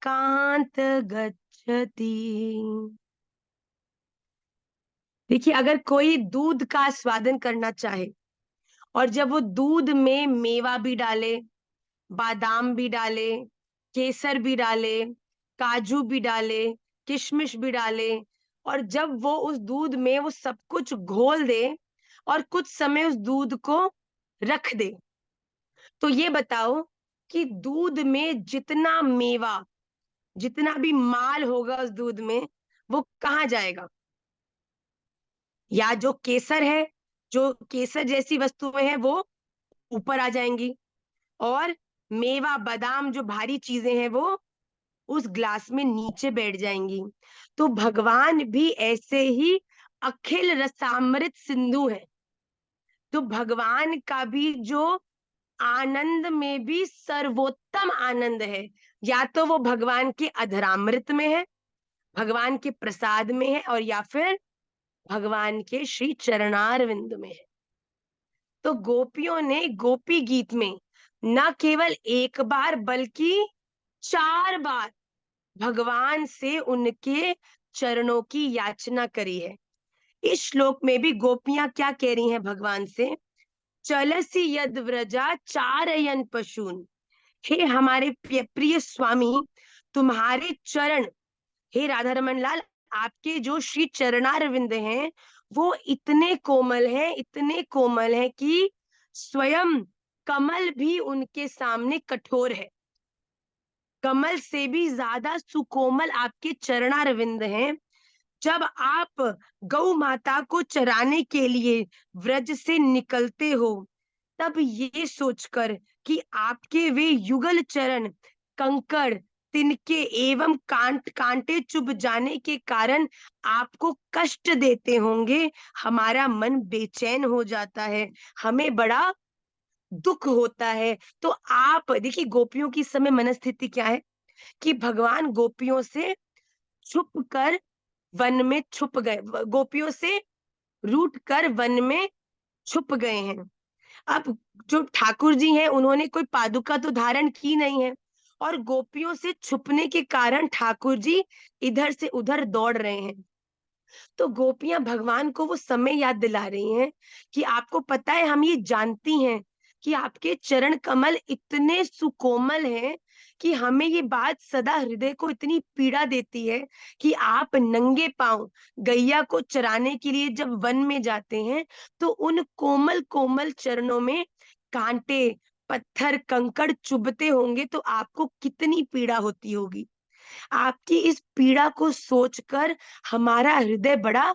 A: कांत गच्छति। देखिए, अगर कोई दूध का स्वादन करना चाहे और जब वो दूध में मेवा भी डाले, बादाम भी डाले, केसर भी डाले, काजू भी डाले, किशमिश भी डाले, और जब वो उस दूध में वो सब कुछ घोल दे और कुछ समय उस दूध को रख दे, तो ये बताओ कि दूध में जितना मेवा, जितना भी माल होगा उस दूध में, वो कहाँ जाएगा? या जो केसर है, जो केसर जैसी वस्तुएं हैं, वो ऊपर आ जाएंगी, और मेवा, बादाम, जो भारी चीजें हैं, वो उस ग्लास में नीचे बैठ जाएंगी। तो भगवान भी ऐसे ही अखिल रसामृत सिंधु है। तो भगवान का भी जो आनंद में भी सर्वोत्तम आनंद है, या तो वो भगवान के अधरामृत में है, भगवान के प्रसाद में है, और या फिर भगवान के श्री चरणारविंद में है। तो गोपियों ने गोपी गीत में न केवल एक बार बल्कि 4 बार भगवान से उनके चरणों की याचना करी है। इस श्लोक में भी गोपियां क्या कह रही हैं भगवान से? चलसी यद व्रजा चारयन पशून। हे हमारे प्रिय स्वामी, तुम्हारे चरण, हे राधा रमन लाल, आपके जो श्री चरणारविंद हैं वो इतने कोमल हैं, इतने कोमल हैं कि स्वयं कमल भी उनके सामने कठोर है। कमल से भी ज्यादा सुकोमल आपके चरणारविंद हैं। जब आप गौ माता को चराने के लिए व्रज से निकलते हो, तब ये सोचकर कि आपके वे युगल चरण कंकड़, तिनके एवं कांटे चुभ जाने के कारण आपको कष्ट देते होंगे, हमारा मन बेचैन हो जाता है, हमें बड़ा दुख होता है। तो आप देखिए गोपियों की इस समय मनस्थिति क्या है कि भगवान गोपियों से छुप कर वन में छुप गए, गोपियों से रूठ कर वन में छुप गए हैं। अब जो ठाकुर जी हैं उन्होंने कोई पादुका तो धारण की नहीं है, और गोपियों से छुपने के कारण ठाकुर जी इधर से उधर दौड़ रहे हैं। तो गोपियां भगवान को वो समय याद दिला रही हैं कि आपको पता है, हम ये जानती हैं कि आपके चरण कमल इतने सुकोमल हैं कि हमें ये बात सदा हृदय को इतनी पीड़ा देती है कि आप नंगे पांव गैया को चराने के लिए जब वन में जाते हैं तो उन कोमल कोमल चरणों में कांटे, पत्थर, कंकड़ चुभते होंगे, तो आपको कितनी पीड़ा होती होगी। आपकी इस पीड़ा को सोचकर हमारा हृदय बड़ा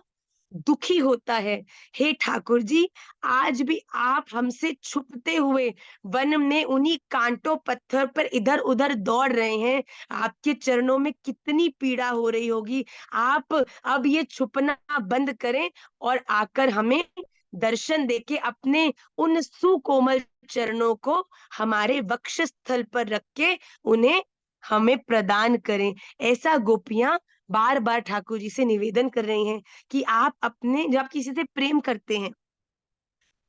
A: दुखी होता है। हे ठाकुर जी, आज भी आप हमसे छुपते हुए वन में उन्हीं कांटों पत्थर पर इधर उधर दौड़ रहे हैं, आपके चरणों में कितनी पीड़ा हो रही होगी। आप अब ये छुपना बंद करें और आकर हमें दर्शन देके अपने उन सुकोमल चरणों को हमारे वक्षस्थल पर रख के उन्हें हमें प्रदान करें। ऐसा गोपियां बार बार ठाकुर जी से निवेदन कर रही हैं कि आप अपने, जब आप किसी से प्रेम करते हैं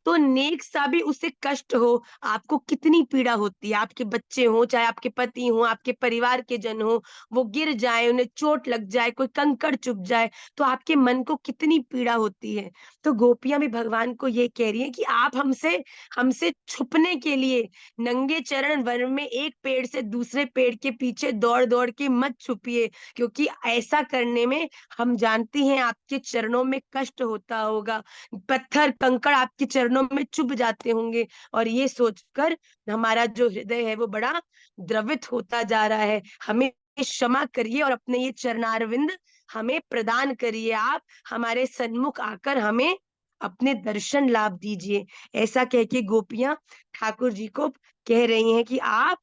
A: तो नेक सा भी उसे कष्ट हो, आपको कितनी पीड़ा होती है। आपके बच्चे हो, चाहे आपके पति हो, आपके परिवार के जन हो, वो गिर जाए, उन्हें चोट लग जाए, कोई कंकड़ चुभ जाए, तो आपके मन को कितनी पीड़ा होती है। तो गोपियां भी भगवान को ये कह रही है कि आप हमसे हमसे छुपने के लिए नंगे चरण वन में एक पेड़ से दूसरे पेड़ के पीछे दौड़ दौड़ के मत छुपिए, क्योंकि ऐसा करने में हम जानती हैं आपके चरणों में कष्ट होता होगा, पत्थर कंकड़ आपके चरणों में चुभ जाते होंगे। और ये सोचकर हमारा जो हृदय है वो बड़ा द्रवित होता जा रहा है। हमें क्षमा करिए और अपने ये चरणारविंद हमें प्रदान करिए। आप हमारे सन्मुख आकर हमें अपने दर्शन लाभ दीजिए। ऐसा कह के गोपियां ठाकुर जी को कह रही हैं कि आप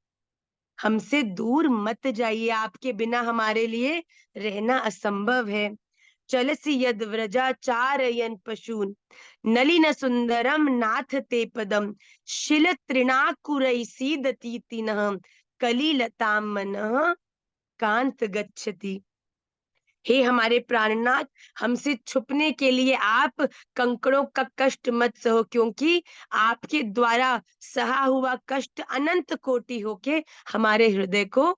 A: हमसे दूर मत जाइए, आपके बिना हमारे लिए रहना असंभव है। चलसि यद व्रजाचारयन् पशून् नलिन सुंदरम नाथ ते पदम शिल तृणाकुरै सीदतीति नः कलिलतां मनः कांत गच्छति। हे हमारे प्राणनाथ, हमसे छुपने के लिए आप कंकड़ों का कष्ट मत सहो, क्योंकि आपके द्वारा सहा हुआ कष्ट अनंत कोटि होके हमारे हृदय को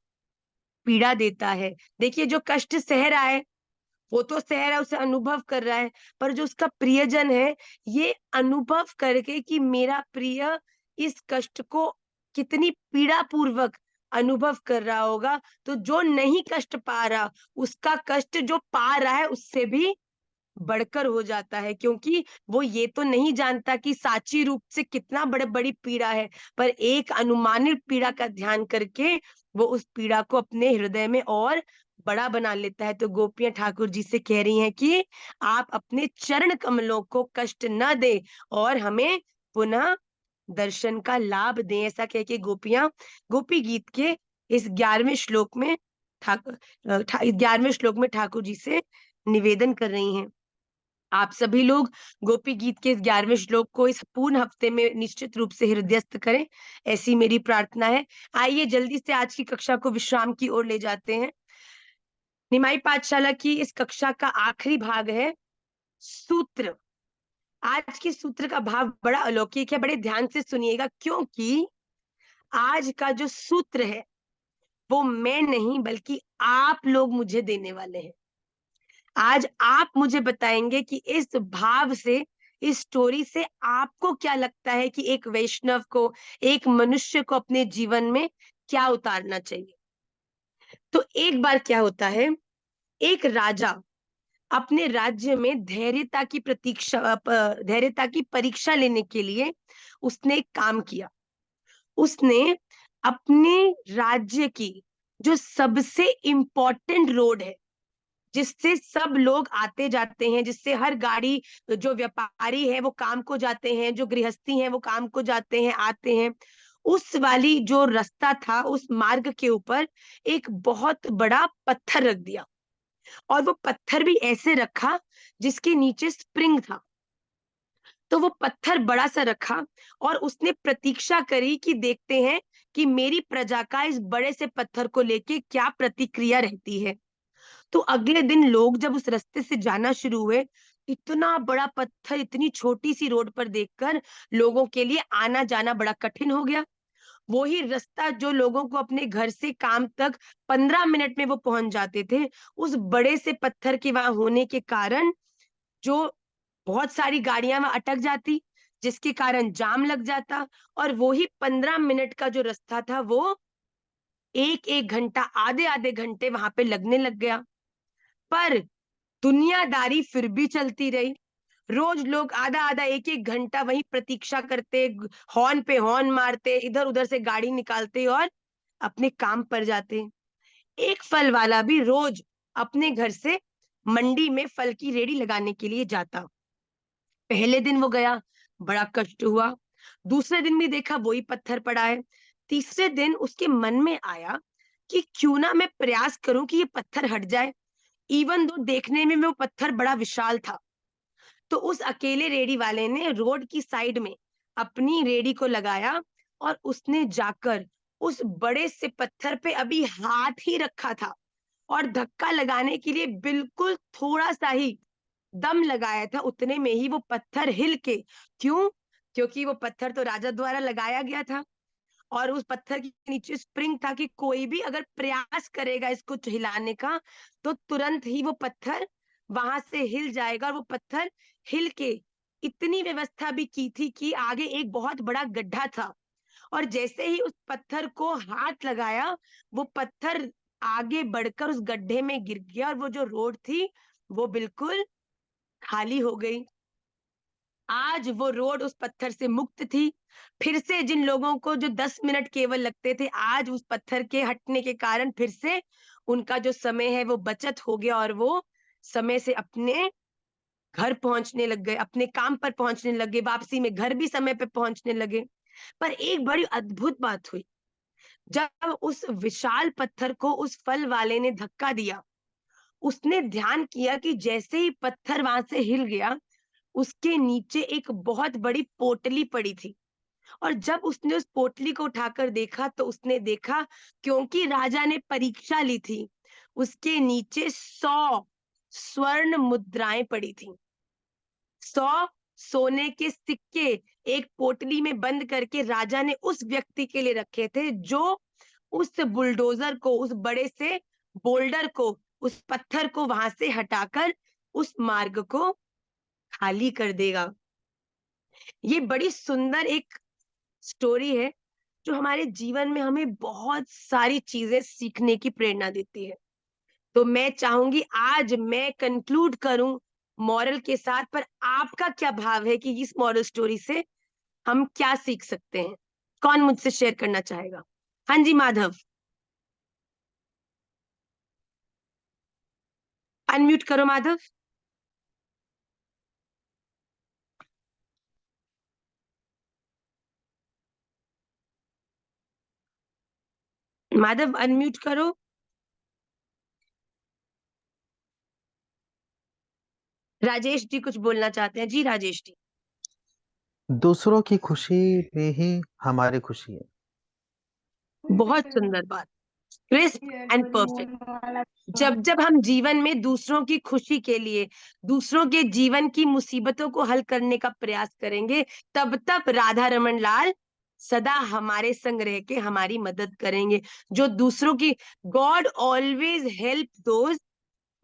A: पीड़ा देता है। देखिए, जो कष्ट सह रहा है वो तो सह रहा है, उसे अनुभव कर रहा है, पर जो उसका प्रियजन है ये अनुभव करके कि मेरा प्रिय इस कष्ट को कितनी पीड़ा पूर्वक अनुभव कर रहा होगा, तो जो नहीं कष्ट पा रहा उसका कष्ट जो पा रहा है उससे भी बढ़कर हो जाता है, क्योंकि वो ये तो नहीं जानता कि साची रूप से कितना बड़ी पीड़ा है, पर एक अनुमानित पीड़ा का ध्यान करके वो उस पीड़ा को अपने हृदय में और बड़ा बना लेता है। तो गोपियां ठाकुर जी से कह रही हैं कि आप अपने चरण कमलों को कष्ट न दे और हमें पुनः दर्शन का लाभ दें। ऐसा कह के गोपियां गोपी गीत के इस 11वें श्लोक में 11वें श्लोक में ठाकुर जी से निवेदन कर रही हैं। आप सभी लोग गोपी गीत के इस 11वें श्लोक को इस पूर्ण हफ्ते में निश्चित रूप से हृदयस्थ करें, ऐसी मेरी प्रार्थना है। आइए जल्दी से आज की कक्षा को विश्राम की ओर ले जाते हैं। निमाई पाठशाला की इस कक्षा का आखिरी भाग है सूत्र। आज के सूत्र का भाव बड़ा अलौकिक है, बड़े ध्यान से सुनिएगा, क्योंकि आज का जो सूत्र है वो मैं नहीं बल्कि आप लोग मुझे देने वाले हैं। आज आप मुझे बताएंगे कि इस भाव से, इस स्टोरी से आपको क्या लगता है कि एक वैष्णव को, एक मनुष्य को अपने जीवन में क्या उतारना चाहिए। तो एक बार क्या होता है, एक राजा अपने राज्य में धैर्यता की परीक्षा लेने के लिए उसने एक काम किया। उसने अपने राज्य की जो सबसे इम्पोर्टेंट रोड है, जिससे सब लोग आते जाते हैं, जिससे हर गाड़ी, जो व्यापारी है वो काम को जाते हैं, जो गृहस्थी है वो काम को जाते हैं आते हैं, उस वाली जो रास्ता था, उस मार्ग के ऊपर एक बहुत बड़ा पत्थर रख दिया, और वो पत्थर भी ऐसे रखा जिसके नीचे स्प्रिंग था। तो वो पत्थर बड़ा सा रखा और उसने प्रतीक्षा करी कि देखते हैं कि मेरी प्रजा का इस बड़े से पत्थर को लेके क्या प्रतिक्रिया रहती है। तो अगले दिन लोग जब उस रास्ते से जाना शुरू हुए, इतना बड़ा पत्थर इतनी छोटी सी रोड पर देखकर लोगों के लिए आना जाना बड़ा कठिन हो गया। वो ही रास्ता जो लोगों को अपने घर से काम तक 15 मिनट में वो पहुंच जाते थे, उस बड़े से पत्थर के वहां होने के कारण जो बहुत सारी गाड़ियां वहां अटक जाती, जिसके कारण जाम लग जाता, और वो ही 15 मिनट का जो रास्ता था वो एक एक घंटा, आधे आधे घंटे वहां पे लगने लग गया। पर दुनियादारी फिर भी चलती रही। रोज लोग आधा आधा एक एक घंटा वहीं प्रतीक्षा करते, हॉर्न पे हॉर्न मारते, इधर उधर से गाड़ी निकालते और अपने काम पर जाते। एक फल वाला भी रोज अपने घर से मंडी में फल की रेडी लगाने के लिए जाता। पहले दिन वो गया, बड़ा कष्ट हुआ। दूसरे दिन भी देखा वही पत्थर पड़ा है। तीसरे दिन उसके मन में आया कि क्यों ना मैं प्रयास करूं कि ये पत्थर हट जाए, इवन दो देखने में वो पत्थर बड़ा विशाल था। तो उस अकेले रेडी वाले ने रोड की साइड में अपनी रेडी को लगाया और उसने जाकर उस बड़े से पत्थर पे अभी हाथ ही रखा था और धक्का लगाने के लिए बिल्कुल थोड़ा सा ही दम लगाया था, उतने में ही वो पत्थर हिल के, क्यों? क्योंकि वो पत्थर तो राजा द्वारा लगाया गया था और उस पत्थर के नीचे स्प्रिंग था कि कोई भी अगर प्रयास करेगा इसको हिलाने का तो तुरंत ही वो पत्थर वहां से हिल जाएगा। और वो पत्थर हिल के इतनी व्यवस्था भी की थी कि आगे एक बहुत बड़ा गड्ढा था, और जैसे ही उस पत्थर को हाथ लगाया, वो पत्थर आगे बढ़कर उस गड्ढे में गिर गया और वो जो रोड थी वो बिल्कुल खाली हो गई। आज वो रोड उस पत्थर से मुक्त थी। फिर से जिन लोगों को जो 10 मिनट केवल लगते थे, आज उस पत्थर के हटने के कारण फिर से उनका जो समय है वो बचत हो गया और वो समय से अपने घर पहुंचने लग गए, अपने काम पर पहुंचने लगे, वापसी में घर भी समय पे पहुंचने लगे। पर एक बड़ी अद्भुत बात हुई, जब उस विशाल पत्थर को उस फल वाले ने धक्का दिया, उसने ध्यान किया कि जैसे ही पत्थर वहां से हिल गया, उसके नीचे एक बहुत बड़ी पोटली पड़ी थी। और जब उसने उस पोटली को उठाकर देखा तो उसने देखा, क्योंकि राजा ने परीक्षा ली थी, उसके नीचे 100 स्वर्ण मुद्राएं पड़ी थी। 100 सोने के सिक्के एक पोटली में बंद करके राजा ने उस व्यक्ति के लिए रखे थे जो उस बुलडोजर को, उस बड़े से बोल्डर को, उस पत्थर को वहां से हटाकर उस मार्ग को खाली कर देगा। ये बड़ी सुंदर एक स्टोरी है जो हमारे जीवन में हमें बहुत सारी चीजें सीखने की प्रेरणा देती है। तो मैं चाहूंगी आज मैं कंक्लूड करूं मॉरल के साथ, पर आपका क्या भाव है कि इस मॉरल स्टोरी से हम क्या सीख सकते हैं? कौन मुझसे शेयर करना चाहेगा? हाँ जी माधव, अनम्यूट करो माधव। माधव अनम्यूट करो। राजेश जी कुछ बोलना चाहते हैं। जी राजेश जी।
H: दूसरों की खुशी में ही हमारी खुशी है।
A: बहुत सुंदर बात, क्रिस्प एंड परफेक्ट। जब जब हम जीवन में दूसरों की खुशी के लिए, दूसरों के जीवन की मुसीबतों को हल करने का प्रयास करेंगे, तब तब राधा रमन लाल सदा हमारे संग रह के हमारी मदद करेंगे। जो दूसरों की, God always help those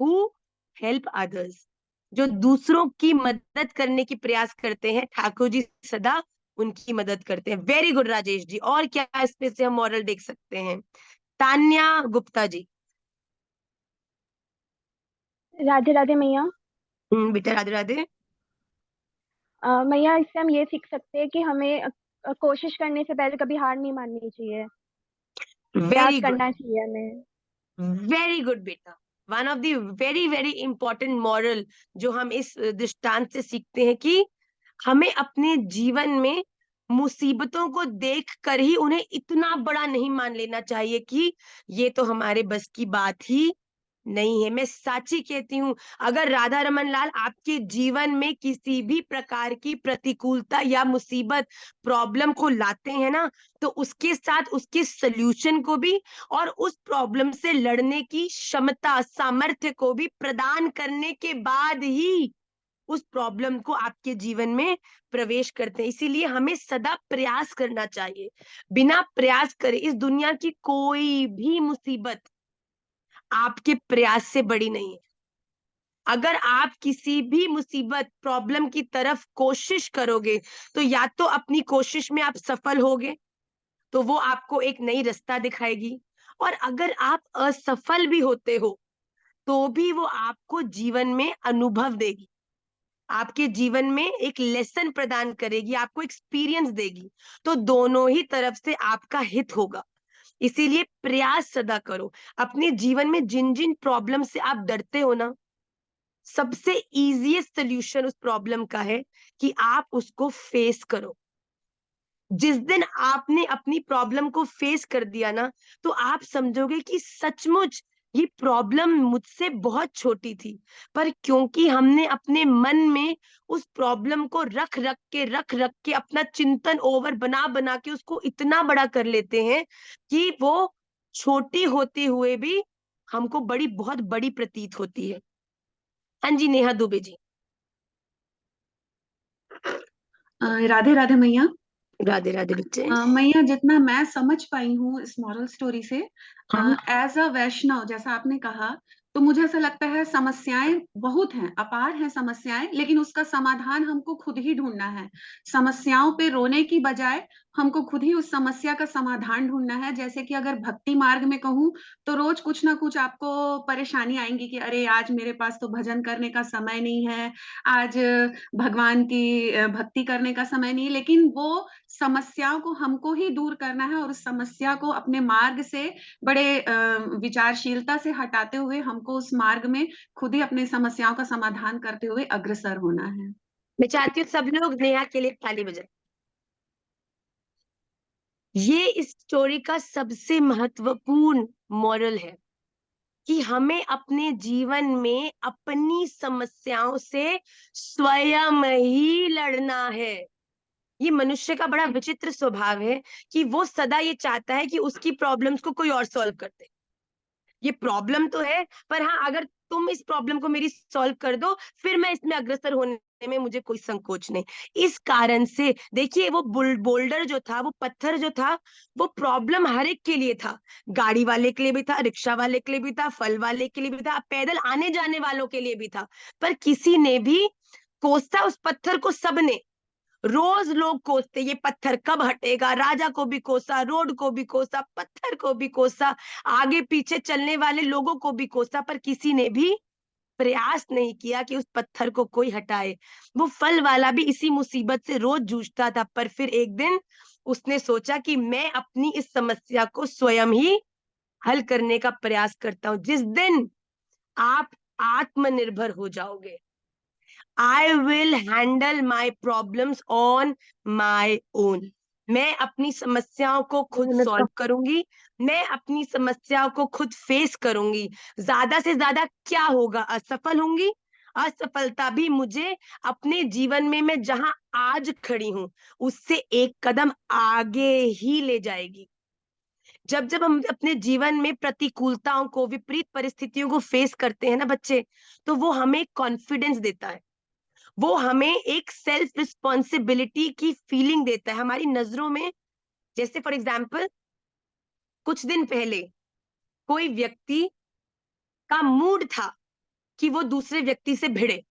A: who help others. जो दूसरों की मदद करने की प्रयास करते हैं, ठाकुर जी सदा उनकी मदद करते हैं। Very good Rajesh ji. और क्या इसमें से हम मॉरल देख सकते हैं? तान्या गुप्ता जी।
L: राधे राधे मैया।
A: बेटा राधे राधे।
L: मैया, इससे हम ये सीख सकते हैं कि हमें कोशिश करने से पहले कभी हार नहीं माननी चाहिए, प्रयास
A: वेरी गुड,
L: करना चाहिए हमें।
A: वेरी गुड बेटा। One of the very very important moral जो हम इस दृष्टांत से सीखते हैं कि हमें अपने जीवन में मुसीबतों को देख कर ही उन्हें इतना बड़ा नहीं मान लेना चाहिए कि ये तो हमारे बस की बात ही नहीं है। मैं साची कहती हूँ, अगर राधा रमन लाल आपके जीवन में किसी भी प्रकार की प्रतिकूलता या मुसीबत प्रॉब्लम को लाते हैं ना, तो उसके साथ उसके सल्यूशन को भी और उस प्रॉब्लम से लड़ने की क्षमता सामर्थ्य को भी प्रदान करने के बाद ही उस प्रॉब्लम को आपके जीवन में प्रवेश करते हैं। इसीलिए हमें सदा प्रयास करना चाहिए। बिना प्रयास करे इस दुनिया की कोई भी मुसीबत आपके प्रयास से बड़ी नहीं है। अगर आप किसी भी मुसीबत प्रॉब्लम की तरफ कोशिश करोगे तो या तो अपनी कोशिश में आप सफल होगे, तो वो आपको एक नई रास्ता दिखाएगी, और अगर आप असफल भी होते हो तो भी वो आपको जीवन में अनुभव देगी, आपके जीवन में एक लेसन प्रदान करेगी, आपको एक्सपीरियंस देगी। तो दोनों ही तरफ से आपका हित होगा। इसीलिए प्रयास सदा करो। अपने जीवन में जिन जिन प्रॉब्लम से आप डरते हो ना, सबसे इजीएस्ट सोल्यूशन उस प्रॉब्लम का है कि आप उसको फेस करो। जिस दिन आपने अपनी प्रॉब्लम को फेस कर दिया ना, तो आप समझोगे कि सचमुच ये प्रॉब्लम मुझसे बहुत छोटी थी, पर क्योंकि हमने अपने मन में उस प्रॉब्लम को रख रख के अपना चिंतन ओवर बना बना के उसको इतना बड़ा कर लेते हैं कि वो छोटी होते हुए भी हमको बहुत बड़ी प्रतीत होती है। हाँ जी, नेहा दुबे जी।
M: राधे राधे मैया।
A: राधे राधे बच्चे।
M: मैया, जितना मैं समझ पाई हूँ इस मॉरल स्टोरी से, एज अ वैष्णव, जैसा आपने कहा, तो मुझे ऐसा लगता है समस्याएं बहुत हैं, अपार हैं समस्याएं, लेकिन उसका समाधान हमको खुद ही ढूंढना है। समस्याओं पे रोने की बजाय हमको खुद ही उस समस्या का समाधान ढूंढना है। जैसे कि अगर भक्ति मार्ग में कहूँ तो रोज कुछ ना कुछ आपको परेशानी आएंगी कि अरे आज मेरे पास तो भजन करने का समय नहीं है, आज भगवान की भक्ति करने का समय नहीं है, लेकिन वो समस्याओं को हमको ही दूर करना है और उस समस्या को अपने मार्ग से बड़े विचारशीलता से हटाते हुए हमको उस मार्ग में खुद ही अपनी समस्याओं का समाधान करते हुए अग्रसर होना है।
A: मैं चाहती हूँ सब लोग नेहा के लिए ताली बजाएं। ये इस स्टोरी का सबसे महत्वपूर्ण मॉरल है कि हमें अपने जीवन में अपनी समस्याओं से स्वयं ही लड़ना है। ये मनुष्य का बड़ा विचित्र स्वभाव है कि वो सदा ये चाहता है कि उसकी प्रॉब्लम्स को कोई और सॉल्व कर दे। ये प्रॉब्लम तो है, पर हाँ, अगर तुम इस प्रॉब्लम को मेरी सॉल्व कर दो, फिर मैं इसमें अग्रसर होने में मुझे कोई संकोच नहीं। इस कारण से देखिए, वो बोल्डर जो था, वो पत्थर जो था, वो प्रॉब्लम हर एक के लिए था। गाड़ी वाले के लिए भी था, रिक्शा वाले के लिए भी था, फल वाले के लिए भी था, पैदल आने जाने वालों के लिए भी था। पर किसी ने भी कोसा उस पत्थर को, सबने, रोज लोग कोसते, ये पत्थर कब हटेगा, राजा को भी कोसा, रोड को भी कोसा, पत्थर को भी कोसा, आगे पीछे चलने वाले लोगों को भी कोसा, पर किसी ने भी प्रयास नहीं किया कि उस पत्थर को कोई हटाए। वो फल वाला भी इसी मुसीबत से रोज जूझता था, पर फिर एक दिन उसने सोचा कि मैं अपनी इस समस्या को स्वयं ही हल करने का प्रयास करता हूं। जिस दिन आप आत्मनिर्भर हो जाओगे, I will handle my problems on my own. मैं अपनी समस्याओं को खुद सॉल्व करूंगी, मैं अपनी समस्याओं को खुद फेस करूंगी। ज्यादा से ज्यादा क्या होगा, असफल होंगी। असफलता भी मुझे अपने जीवन में मैं जहां आज खड़ी हूं उससे एक कदम आगे ही ले जाएगी। जब जब हम अपने जीवन में प्रतिकूलताओं को, विपरीत परिस्थितियों को फेस करते हैं ना बच्चे, तो वो हमें कॉन्फिडेंस देता है, वो हमें एक सेल्फ रिस्पॉन्सिबिलिटी की फीलिंग देता है हमारी नजरों में। जैसे फॉर एग्जाम्पल, कुछ दिन पहले कोई व्यक्ति का मूड था कि वो दूसरे व्यक्ति से भिड़े,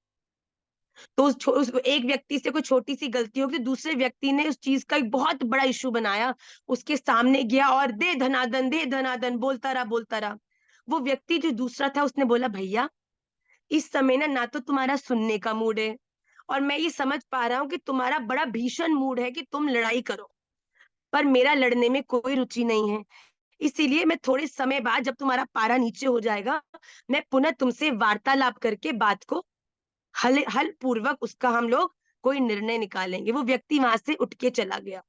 A: तो उस एक व्यक्ति से कोई छोटी सी गलती होगी, तो दूसरे व्यक्ति ने उस चीज का एक बहुत बड़ा इशू बनाया, उसके सामने गया और दे धनादन बोलता रहा। वो व्यक्ति जो दूसरा था, उसने बोला, भैया इस समय ना तो तुम्हारा सुनने का मूड है, और मैं ये समझ पा रहा हूँ कि तुम्हारा बड़ा भीषण मूड है कि तुम लड़ाई करो, पर मेरा लड़ने में कोई रुचि नहीं है। इसीलिए मैं थोड़े समय बाद, जब तुम्हारा पारा नीचे हो जाएगा, मैं पुनः तुमसे वार्तालाप करके बात को हल पूर्वक उसका हम लोग कोई निर्णय निकालेंगे। वो व्यक्ति वहां से उठ के चला गया।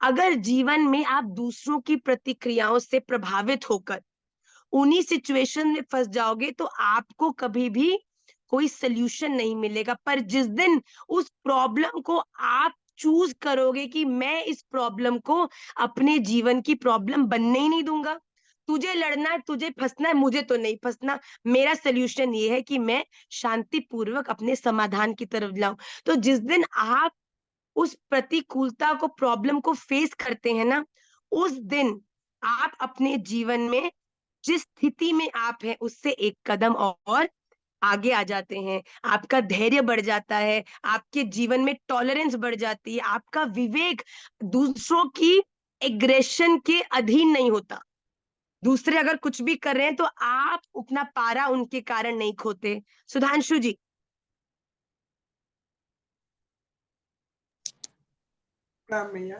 A: अगर जीवन में आप दूसरों की प्रतिक्रियाओं से प्रभावित होकर उन्हीं सिचुएशन में फंस जाओगे तो आपको कभी भी कोई सल्यूशन नहीं मिलेगा। पर जिस दिन उस प्रॉब्लम को आप चूज करोगे कि मैं इस प्रॉब्लम को अपने जीवन की प्रॉब्लम बनने ही नहीं दूंगा, तुझे लड़ना है, तुझे फंसना है, मुझे तो नहीं फंसना, मेरा सल्यूशन ये है कि मैं शांतिपूर्वक अपने समाधान की तरफ जाऊं। तो जिस दिन आप उस प्रतिकूलता को, प्रॉब्लम को फेस करते हैं ना, उस दिन आप अपने जीवन में जिस स्थिति में आप हैं उससे एक कदम और आगे आ जाते हैं। आपका धैर्य बढ़ जाता है, आपके जीवन में टॉलरेंस बढ़ जाती है, आपका विवेक दूसरों की एग्रेशन के अधीन नहीं होता। दूसरे अगर कुछ भी कर रहे हैं तो आप अपना पारा उनके कारण नहीं खोते। सुधांशु जी।
E: प्रणाम भैया।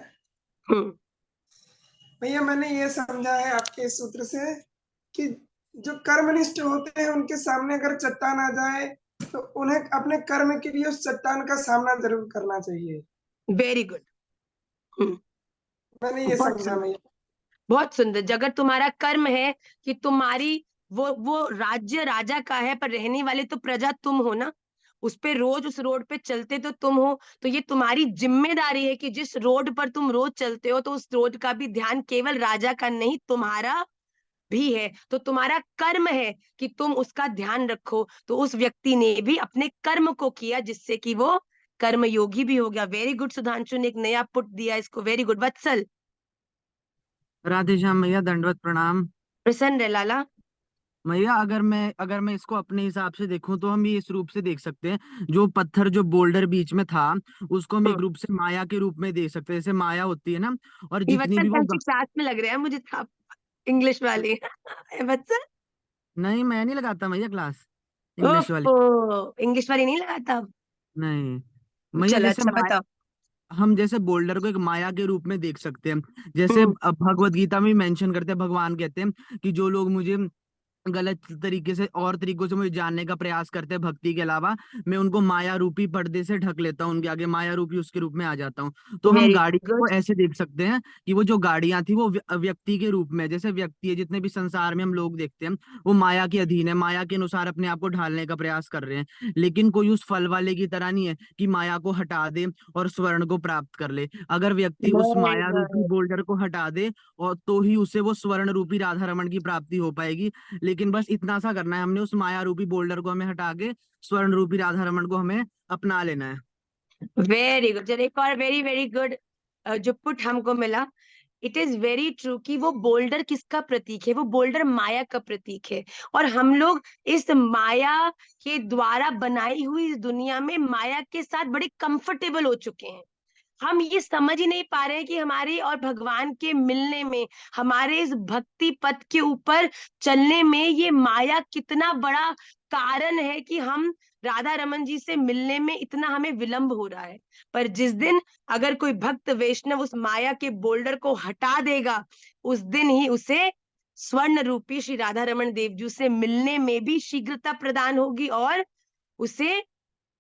E: भैया मैंने ये समझा है आपके इस सूत्र से कि जो कर्मनिष्ठ होते हैं उनके सामने अगर चट्टान आ जाए तो उन्हें अपने कर्म के लिए उस चट्टान का सामना जरूर करना चाहिए।
A: Very good.
E: मैंने ये समझा भैया।
A: बहुत सुंदर। अगर तुम्हारा कर्म है कि तुम्हारी वो राज्य राजा का है पर रहने वाले तो प्रजा तुम हो ना, उस पे रोज उस रोड पे चलते तो तुम हो, तो ये तुम्हारी जिम्मेदारी है कि जिस रोड पर तुम रोज चलते हो तो उस रोड का भी ध्यान केवल राजा का नहीं तुम्हारा भी है। तो तुम्हारा कर्म है कि तुम उसका ध्यान रखो। तो उस व्यक्ति ने भी अपने कर्म को किया जिससे कि वो कर्म योगी भी हो गया। Very good. सुधांशु ने एक नया पुट दिया इसको। Very good. वत्सल।
N: राधे श्याम भैया, दंडवत प्रणाम।
A: प्रसन्न है लाला।
N: भैया अगर मैं इसको अपने हिसाब से देखूं तो हम ये इस रूप से देख सकते हैं, जो पत्थर जो बोल्डर बीच में था उसको हम एक रूप से माया के रूप में देख सकते हैं। जैसे माया होती है ना, और जितनी भी वो
A: क्लास में लग रहा है मुझे, आप इंग्लिश वाली। वत्सल।
N: नहीं, मैं नहीं लगाता भैया क्लास इंग्लिश वाली।
A: इंग्लिश वाली नहीं लगाता।
N: नहीं भैया,
A: चलो
N: जैसे
A: अच्छा बताओ।
N: हम जैसे बोल्डर को एक माया के रूप में देख सकते हैं। जैसे भगवत गीता में मेंशन करते हैं, भगवान कहते हैं कि जो लोग मुझे गलत तरीके से और तरीकों से मुझे जानने का प्रयास करते हैं भक्ति के अलावा, मैं उनको माया रूपी पर्दे से ढक लेता हूँ, उनके आगे माया रूपी उसके रूप में आ जाता हूँ। तो हम गाड़ी को ऐसे देख सकते हैं कि वो जो गाड़ियां थी वो व्यक्ति के रूप में, जैसे व्यक्ति है, जितने भी संसार में हम लोग देखते हैं वो माया के अधीन है, माया के अनुसार अपने आप को ढालने का प्रयास कर रहे हैं। लेकिन कोई उस फल वाले की तरह नहीं है कि माया को हटा दे और स्वर्ण को प्राप्त कर ले। अगर व्यक्ति उस माया रूपी बोल्डर को हटा दे और तो ही उसे वो स्वर्ण रूपी राधा रमण की प्राप्ति हो पाएगी। लेकिन बस इतना सा करना है, हमने उस माया रूपी बोल्डर को हमें हटा के स्वर्ण रूपी राधा रमण को हमें अपना लेना है।
A: Very good. चलो एक और वेरी वेरी गुड जो पुट हमको मिला। इट इज वेरी ट्रू कि वो बोल्डर किसका प्रतीक है? वो बोल्डर माया का प्रतीक है। और हम लोग इस माया के द्वारा बनाई हुई इस दुनिया में माया के साथ बड़े कंफर्टेबल हो चुके हैं। हम ये समझ ही नहीं पा रहे हैं कि हमारे और भगवान के मिलने में, हमारे इस भक्ति पथ के ऊपर चलने में ये माया कितना बड़ा कारण है कि हम राधा रमन जी से मिलने में इतना हमें विलंब हो रहा है। पर जिस दिन अगर कोई भक्त वैष्णव उस माया के बोल्डर को हटा देगा, उस दिन ही उसे स्वर्ण रूपी श्री राधा रमन देव जी से मिलने में भी शीघ्रता प्रदान होगी और उसे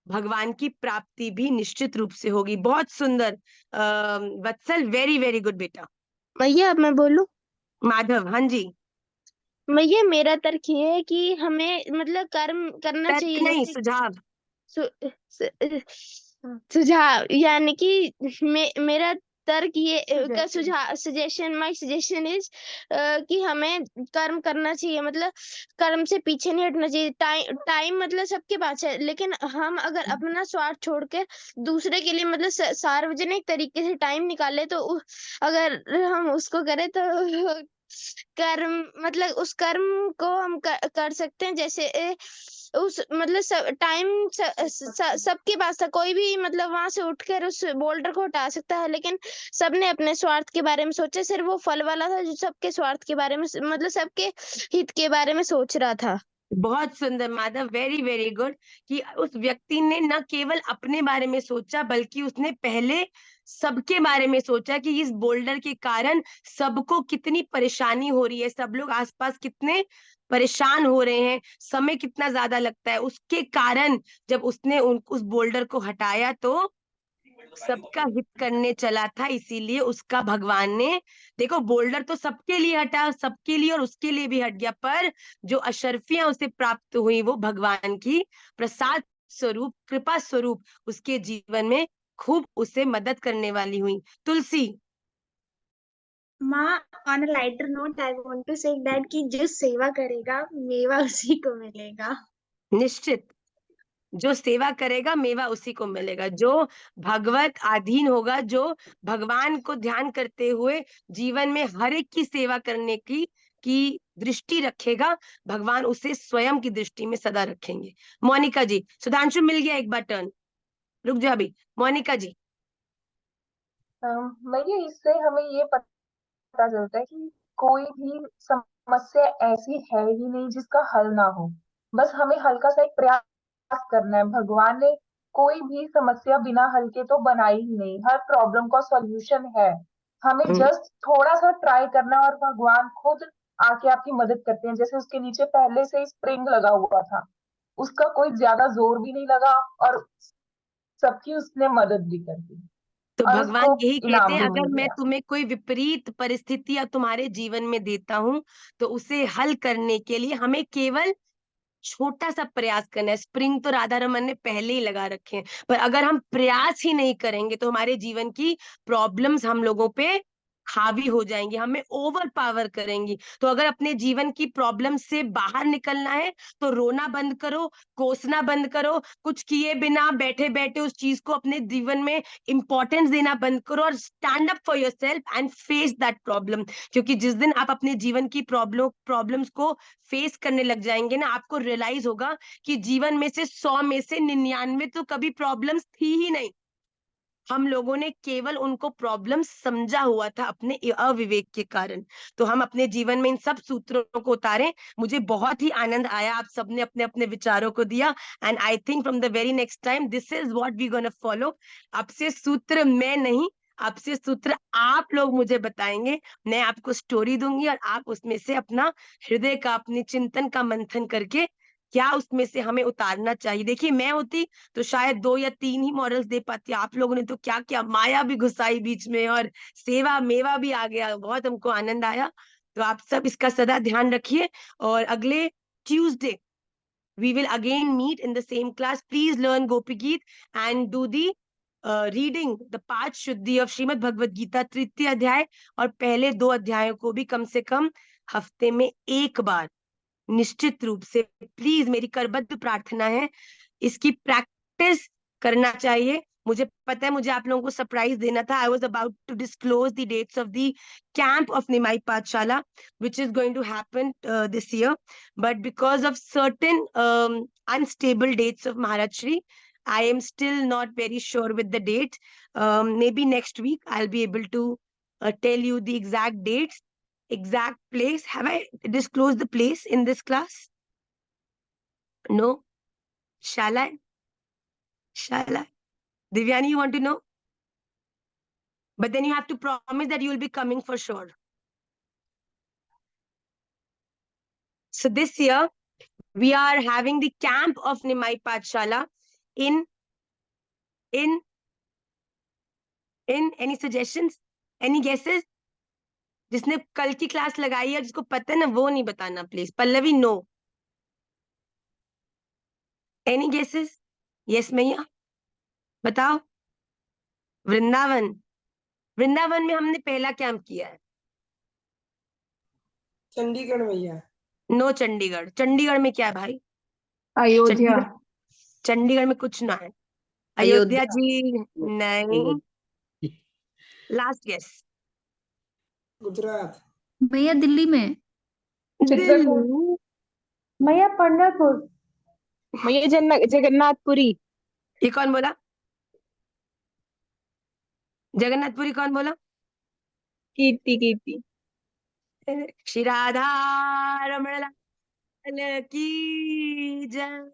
A: भगवान की प्राप्ति भी निश्चित रूप से होगी। बहुत सुंदर वत्सल। वेरी वेरी गुड बेटा।
B: भैया अब मैं बोलूं?
A: माधव। हाँ जी।
B: भैया मेरा तर्क ये है कि हमें मतलब कर्म करना
A: तर्क
B: चाहिए।
A: नहीं,
B: जैसे
A: सुझाव।
B: सुझाव यानी कि मेरा तर्क ये का सुझाव, माय सजेशन इज कि हमें कर्म करना चाहिए। मतलब कर्म से पीछे नहीं हटना चाहिए। टाइम मतलब सबके पास है, लेकिन हम अगर अपना स्वार्थ छोड़कर दूसरे के लिए मतलब सार्वजनिक तरीके से टाइम निकाले तो अगर हम उसको करें तो कर्म मतलब उस कर्म को हम कर सकते हैं। जैसे उस मतलब टाइम सबके पास था, कोई भी मतलब वहां से उठकर उस बोल्डर को हटा सकता है, लेकिन सबने अपने स्वार्थ के बारे में सोचा। सिर्फ वो फल वाला था जो सबके स्वार्थ के बारे में मतलब सबके हित के बारे में सोच रहा था।
A: बहुत सुंदर माधव। वेरी वेरी गुड कि उस व्यक्ति ने न केवल अपने बारे में सोचा बल्कि उसने पहले सबके बारे में सोचा कि इस बोल्डर के कारण सबको कितनी परेशानी हो रही है, सब लोग आसपास कितने परेशान हो रहे हैं, समय कितना ज्यादा लगता है। उसके कारण जब उसने उस बोल्डर को हटाया तो सबका हित करने चला था, इसीलिए उसका भगवान ने, देखो बोल्डर तो सबके लिए हटा, सबके लिए और उसके लिए भी हट गया, पर जो अशर्फियां उसे प्राप्त हुई वो भगवान की प्रसाद स्वरूप, कृपा स्वरूप उसके जीवन में खूब उसे मदद करने वाली हुई। तुलसी।
I: माँ, on a lighter note I want to say that कि जो सेवा करेगा मेवा उसी को मिलेगा।
A: निश्चित, जो सेवा करेगा मेवा उसी को मिलेगा, जो भगवत अधीन होगा, जो भगवान को ध्यान करते हुए जीवन में हर एक की सेवा करने की दृष्टि रखेगा, भगवान उसे स्वयं की दृष्टि में सदा रखेंगे। मोनिका जी। सुधांशु मिल गया एक बार टर्न, रुक जा अभी। मोनिका जी।
O: भैया इससे हमें ये पता चलता है कि कोई भी समस्या ऐसी है ही नहीं जिसका हल ना हो, बस हमें हल्का सा एक प्रयास करना है। भगवान ने कोई भी समस्या बिना हल के तो बनाई ही नहीं, हर प्रॉब्लम का सॉल्यूशन है। हमें जस्ट थोड़ा सा ट्राई करना है और भगवान खुद आके आपकी मदद करते हैं। जैसे उसके नीचे पहले से ही स्प्रिंग लगा हुआ था, उसका कोई ज्यादा जोर भी नहीं लगा और सबकी उसने मदद भी कर दी
A: तो
O: और
A: भगवान
O: उसको
A: यही कहते
O: इनाम
A: हैं,
O: भी
A: अगर
O: मिल
A: मैं
O: गया।
A: तुम्हें कोई विपरीत परिस्थितियां तुम्हारे जीवन में देता हूं तो उसे हल करने के लिए हमें केवल छोटा सा प्रयास करना है। स्प्रिंग तो राधा रमन ने पहले ही लगा रखे हैं, पर अगर हम प्रयास ही नहीं करेंगे तो हमारे जीवन की प्रॉब्लम्स हम लोगों पे हावी हो जाएंगी, हमें ओवर पावर करेंगी। तो अगर अपने जीवन की प्रॉब्लम से बाहर निकलना है तो रोना बंद करो, कोसना बंद करो, कुछ किए बिना बैठे बैठे उस चीज को अपने जीवन में इंपॉर्टेंस देना बंद करो और stand up for yourself and face that problem. क्योंकि जिस दिन आप अपने जीवन की प्रॉब्लम्स को फेस करने लग जाएंगे ना, आपको रियलाइज होगा कि जीवन में से 100 में से 99 तो कभी प्रॉब्लम्स थी ही नहीं, हम लोगों ने केवल उनको प्रॉब्लम समझा हुआ था अपने अविवेक के कारण। तो हम अपने जीवन में इन सब सूत्रों को उतारें। मुझे बहुत ही आनंद आया, आप सबने अपने अपने विचारों को दिया, and I think from the very next time this is what we gonna follow. अब से सूत्र मैं नहीं, आपसे सूत्र आप लोग मुझे बताएंगे, मैं आपको स्टोरी दूंगी और आप उसमें से अपना हृदय का, अपने चिंतन का मंथन करके क्या उसमें से हमें उतारना चाहिए। देखिए मैं होती तो शायद 2 या 3 ही मॉडल्स दे पाती, आप लोगों ने तो क्या क्या माया भी घुसाई बीच में और सेवा मेवा भी आ गया, बहुत हमको आनंद आया। तो आप सब इसका सदा ध्यान रखिए और अगले Tuesday we will again meet in the same class. Please learn Gopi Geet and do the reading the पांच शुद्धि of श्रीमद् भगवद गीता तृतीय अध्याय और पहले 2 अध्यायों को भी कम से कम हफ्ते में एक बार निश्चित रूप से, प्लीज मेरी करबद्ध प्रार्थना है, इसकी प्रैक्टिस करना चाहिए। मुझे पता है मुझे आप लोगों को सरप्राइज देना था। I was about to disclose the dates of the camp of Nimai Pathshala which is going to happen this year, but because of certain unstable dates of Maharaj Shri, I am still not very sure with the date. Maybe next week I'll be able to tell you the exact dates, exact place. Have I disclosed the place in this class? No? Shall I? Shall I? Divyani, you want to know? But then you have to promise that you will be coming for sure. So this year, we are having the camp of Nimai Pathshala in any suggestions? Any guesses? जिसने कल की class लगाई है, जिसको पता है ना, वो नहीं बताना please. Pallavi, no. Any guesses? Yes मैया, बताओ। वृंदावन। वृंदावन में हमने पहला कैंप किया है।
E: चंडीगढ़ भैया।
A: नो चंडीगढ़। चंडीगढ़ में क्या है भाई?
G: अयोध्या।
A: चंडीगढ़ में कुछ ना है। अयोध्या जी नहीं। Last guess.
E: गुजरात।
C: भैया दिल्ली में।
A: दिल्ली।
G: भैया पंढरपुर।
L: भैया जगन्नाथपुरी।
A: ये कौन बोला? जगन्नाथपुरी कौन बोला?
L: कीर्ति कीर्ति।
A: श्री राधा रमण लाल की जय।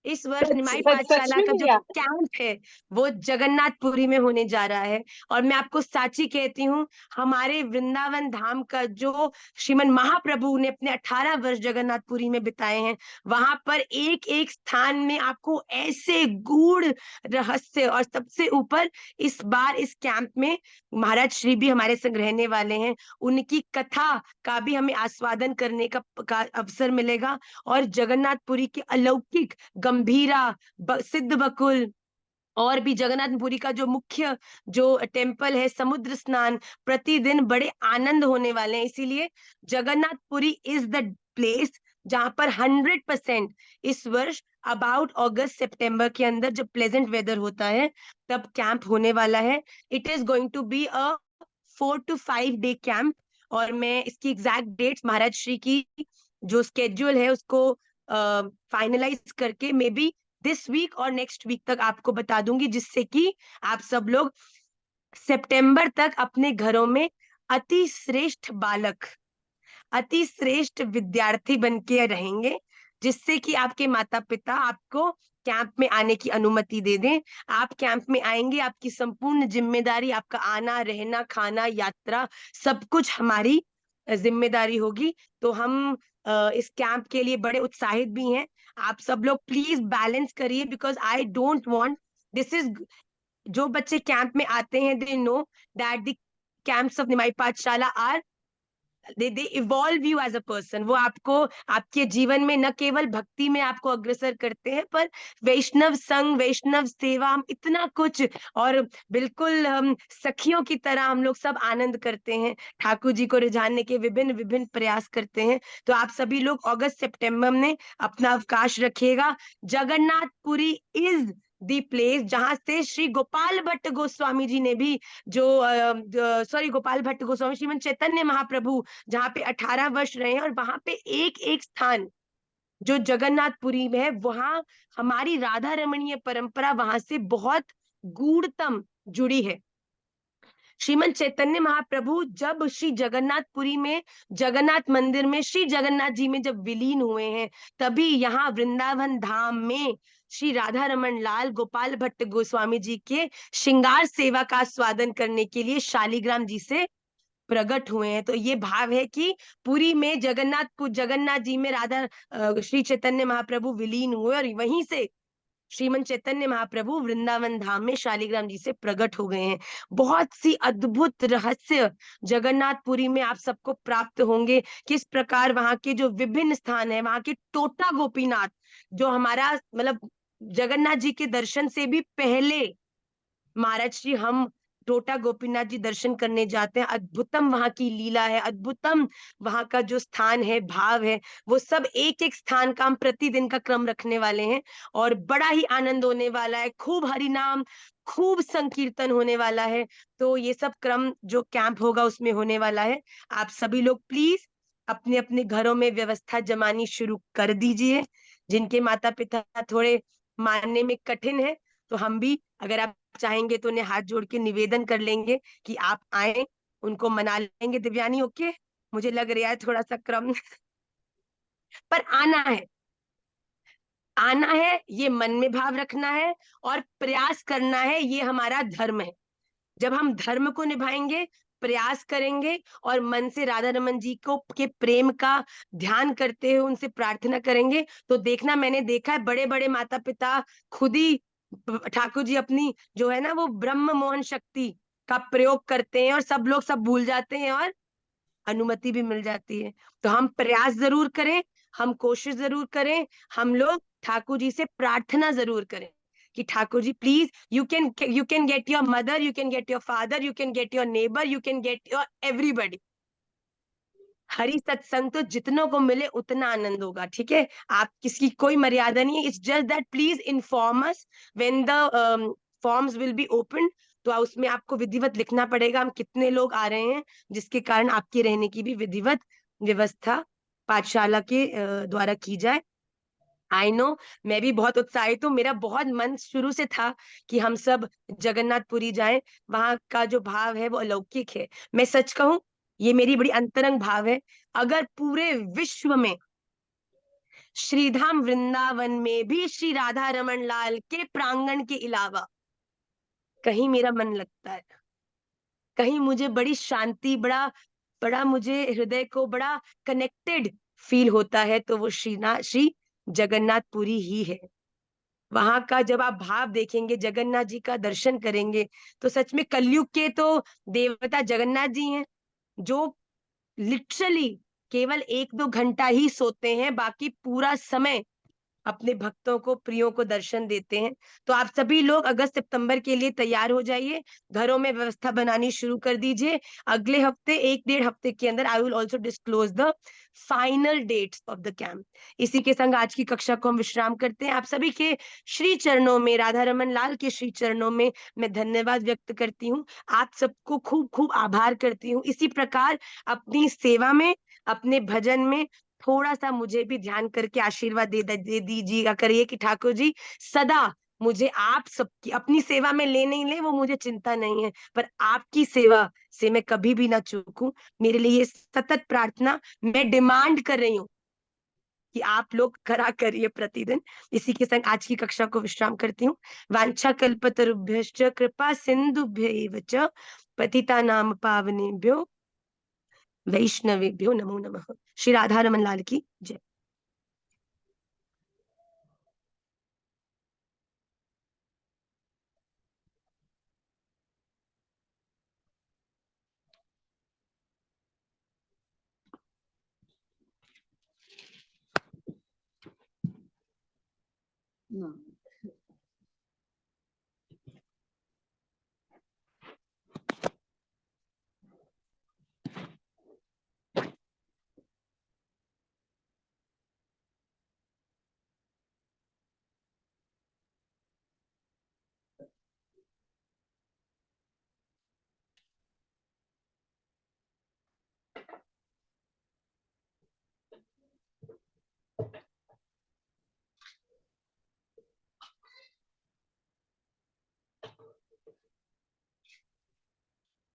A: इस वर्ष निमाई
G: सच
A: पाठशाला
G: में
A: का जो
G: भैया?
A: कैंप है वो जगन्नाथपुरी में होने जा रहा है। और मैं आपको साची कहती हूँ, हमारे वृंदावन धाम का जो श्रीमन महाप्रभु ने अपने 18 वर्ष जगन्नाथपुरी में बिताए हैं, वहां पर एक एक स्थान में आपको ऐसे गूढ़ रहस्य, और सबसे ऊपर इस बार इस कैंप में महाराज श्री भी हमारे संग रहने वाले हैं, उनकी कथा का भी हमें आस्वादन करने का अवसर मिलेगा। और जगन्नाथपुरी के अलौकिक गंभीरा, सिद्ध बकुल, और भी जगन्नाथपुरी का जो मुख्य जो टेम्पल है, समुद्र स्नान, प्रतिदिन बड़े आनंद होने वाले हैं। इसीलिए जगन्नाथपुरी इज द प्लेस जहां पर 100% इस वर्ष अबाउट अगस्त सितंबर के अंदर जब प्लेजेंट वेदर होता है तब कैंप होने वाला है। It is going to be a 4 to 5 day camp. और मैं इसकी एग्जैक्ट डेट्स महाराज श्री की जो स्केड्यूल है उसको फाइनलाइज करके मे बी दिस वीक और नेक्स्ट वीक तक आपको बता दूंगी, जिससे कि आप सब लोग सितंबर तक अपने घरों में अति श्रेष्ठ बालक, अति श्रेष्ठ विद्यार्थी बन के रहेंगे, जिससे कि आपके माता पिता आपको कैंप में आने की अनुमति दे दें। आप कैंप में आएंगे, आपकी संपूर्ण जिम्मेदारी, आपका आना, रहना, खाना, यात्रा, सब कुछ हमारी जिम्मेदारी होगी। तो हम इस कैंप के लिए बड़े उत्साहित भी हैं। आप सब लोग प्लीज बैलेंस करिए, because I don't want this is, जो बच्चे कैंप में आते हैं they know that the camps of Nimai Pathshala are they evolve you as a person। वो आपको आपके जीवन में न केवल भक्ति में आपको अग्रसर करते हैं, पर वैष्णव संग, वैष्णव सेवा, हम इतना कुछ, और बिल्कुल हम सखियों की तरह हम लोग सब आनंद करते हैं, ठाकुर जी को रिझाने के विभिन्न विभिन्न प्रयास करते हैं। तो आप सभी लोग अगस्त सितंबर में अपना अवकाश रखिएगा। जगन्नाथपुरी इज दी प्लेस जहां से श्री गोपाल भट्ट गोस्वामी जी ने भी गोपाल भट्ट गोस्वामी, श्रीमन चैतन्य महाप्रभु जहाँ पे 18 वर्ष रहे हैं, और वहां पे एक एक स्थान जो जगन्नाथपुरी में है, वहां हमारी राधा रमणीय परंपरा वहां से बहुत गूढ़तम जुड़ी है। श्रीमन चैतन्य महाप्रभु जब श्री जगन्नाथपुरी में, जगन्नाथ मंदिर में, श्री जगन्नाथ जी में जब विलीन हुए हैं, तभी यहाँ वृंदावन धाम में श्री राधा रमन लाल गोपाल भट्ट गोस्वामी जी के श्रृंगार सेवा का स्वादन करने के लिए शालिग्राम जी से प्रकट हुए हैं। तो ये भाव है कि पुरी में जगन्नाथ जी में राधा श्री चैतन्य महाप्रभु विलीन हुए, और वहीं से श्रीमन चैतन्य महाप्रभु वृंदावन धाम में शालिग्राम जी से प्रकट हो गए हैं। बहुत सी अद्भुत रहस्य जगन्नाथपुरी में आप सबको प्राप्त होंगे। किस प्रकार वहां के जो विभिन्न स्थान है, वहां के टोटा गोपीनाथ, जो हमारा मतलब जगन्नाथ जी के दर्शन से भी पहले महाराज श्री हम टोटा गोपीनाथ जी दर्शन करने जाते हैं। अद्भुतम वहां की लीला है, अद्भुतम वहां का जो स्थान है, भाव है, वो सब एक एक स्थान का हम प्रतिदिन का क्रम रखने वाले हैं, और बड़ा ही आनंद होने वाला है। खूब हरि नाम, खूब संकीर्तन होने वाला है। तो ये सब क्रम जो कैंप होगा उसमें होने वाला है। आप सभी लोग प्लीज अपने अपने घरों में व्यवस्था जमानी शुरू कर दीजिए। जिनके माता पिता थोड़े मानने में कठिन है, तो हम भी अगर आप चाहेंगे तो उन्हें हाथ जोड़ के निवेदन कर लेंगे कि आप आए, उनको मना लेंगे। दिव्यानी ओके, मुझे लग रहा है थोड़ा सा क्रम पर आना है, आना है, ये मन में भाव रखना है और प्रयास करना है, ये हमारा धर्म है। जब हम धर्म को निभाएंगे, प्रयास करेंगे और मन से राधा रमन जी को के प्रेम का ध्यान करते हुए उनसे प्रार्थना करेंगे, तो देखना, मैंने देखा है बड़े बड़े माता पिता खुद ही ठाकुर जी अपनी जो है ना वो ब्रह्म मोहन शक्ति का प्रयोग करते हैं, और सब लोग सब भूल जाते हैं और अनुमति भी मिल जाती है। तो हम प्रयास जरूर करें, हम कोशिश जरूर करें, हम लोग ठाकुर जी से प्रार्थना जरूर करें कि Thakur ji please, you can get your mother, you can get your father, you can get your neighbour, you can get your everybody. Hari सत्संग तो जितनों को मिले उतना आनंद होगा, ठीक है। आप किसकी कोई मर्यादा नहीं है। It's just that please inform us when the forms will be open. तो उसमें आपको विधिवत लिखना पड़ेगा हम कितने लोग आ रहे हैं, जिसके कारण आपके रहने की भी विधिवत व्यवस्था पाठशाला के द्वारा की जाए। आई नो, मैं भी बहुत उत्साहित हूँ। मेरा बहुत मन शुरू से था कि हम सब जगन्नाथपुरी जाएं। वहां का जो भाव है वो अलौकिक है। मैं सच कहूं, ये मेरी बड़ी अंतरंग भाव है। अगर पूरे विश्व में श्रीधाम वृंदावन में भी श्री राधा रमन लाल के प्रांगण के अलावा कहीं मेरा मन लगता है, कहीं मुझे बड़ी शांति, बड़ा बड़ा मुझे हृदय को बड़ा कनेक्टेड फील होता है, तो वो श्री जगन्नाथपुरी ही है। वहां का जब आप भाव देखेंगे, जगन्नाथ जी का दर्शन करेंगे, तो सच में कलयुग के तो देवता जगन्नाथ जी हैं, जो लिटरली केवल 1-2 घंटा ही सोते हैं, बाकी पूरा समय अपने भक्तों को, प्रियों को दर्शन देते हैं। तो आप सभी लोग अगस्त सितंबर के लिए तैयार हो जाइए, घरों में व्यवस्था बनानी शुरू कर दीजिए। अगले हफ्ते, 1-1.5 हफ्ते के अंदर I will also disclose the final dates of the camp. इसी के संग आज की कक्षा को हम विश्राम करते हैं। आप सभी के श्री चरणों में, राधा रमन लाल के श्री चरणों में मैं धन्यवाद व्यक्त करती हूँ। आप सबको खूब खूब आभार करती हूँ। इसी प्रकार अपनी सेवा में, अपने भजन में थोड़ा सा मुझे भी ध्यान करके आशीर्वाद दे दीजिएगा करिए कि ठाकुर जी सदा मुझे आप सबकी, अपनी सेवा में ले नहीं ले वो मुझे चिंता नहीं है, पर आपकी सेवा से मैं कभी भी ना चूकूं। मेरे लिए ये सतत प्रार्थना, मैं डिमांड कर रही हूँ कि आप लोग करा करिए प्रतिदिन। इसी के संग आज की कक्षा को विश्राम करती हूँ। वांछा कल्पतरुभ्यश्च कृपा सिंधुभ्यैव च पतितानां पावनेभ्यो वैष्णवेभ्यो नमो नमः। श्री राधा रमन लाल की जय।
M: No.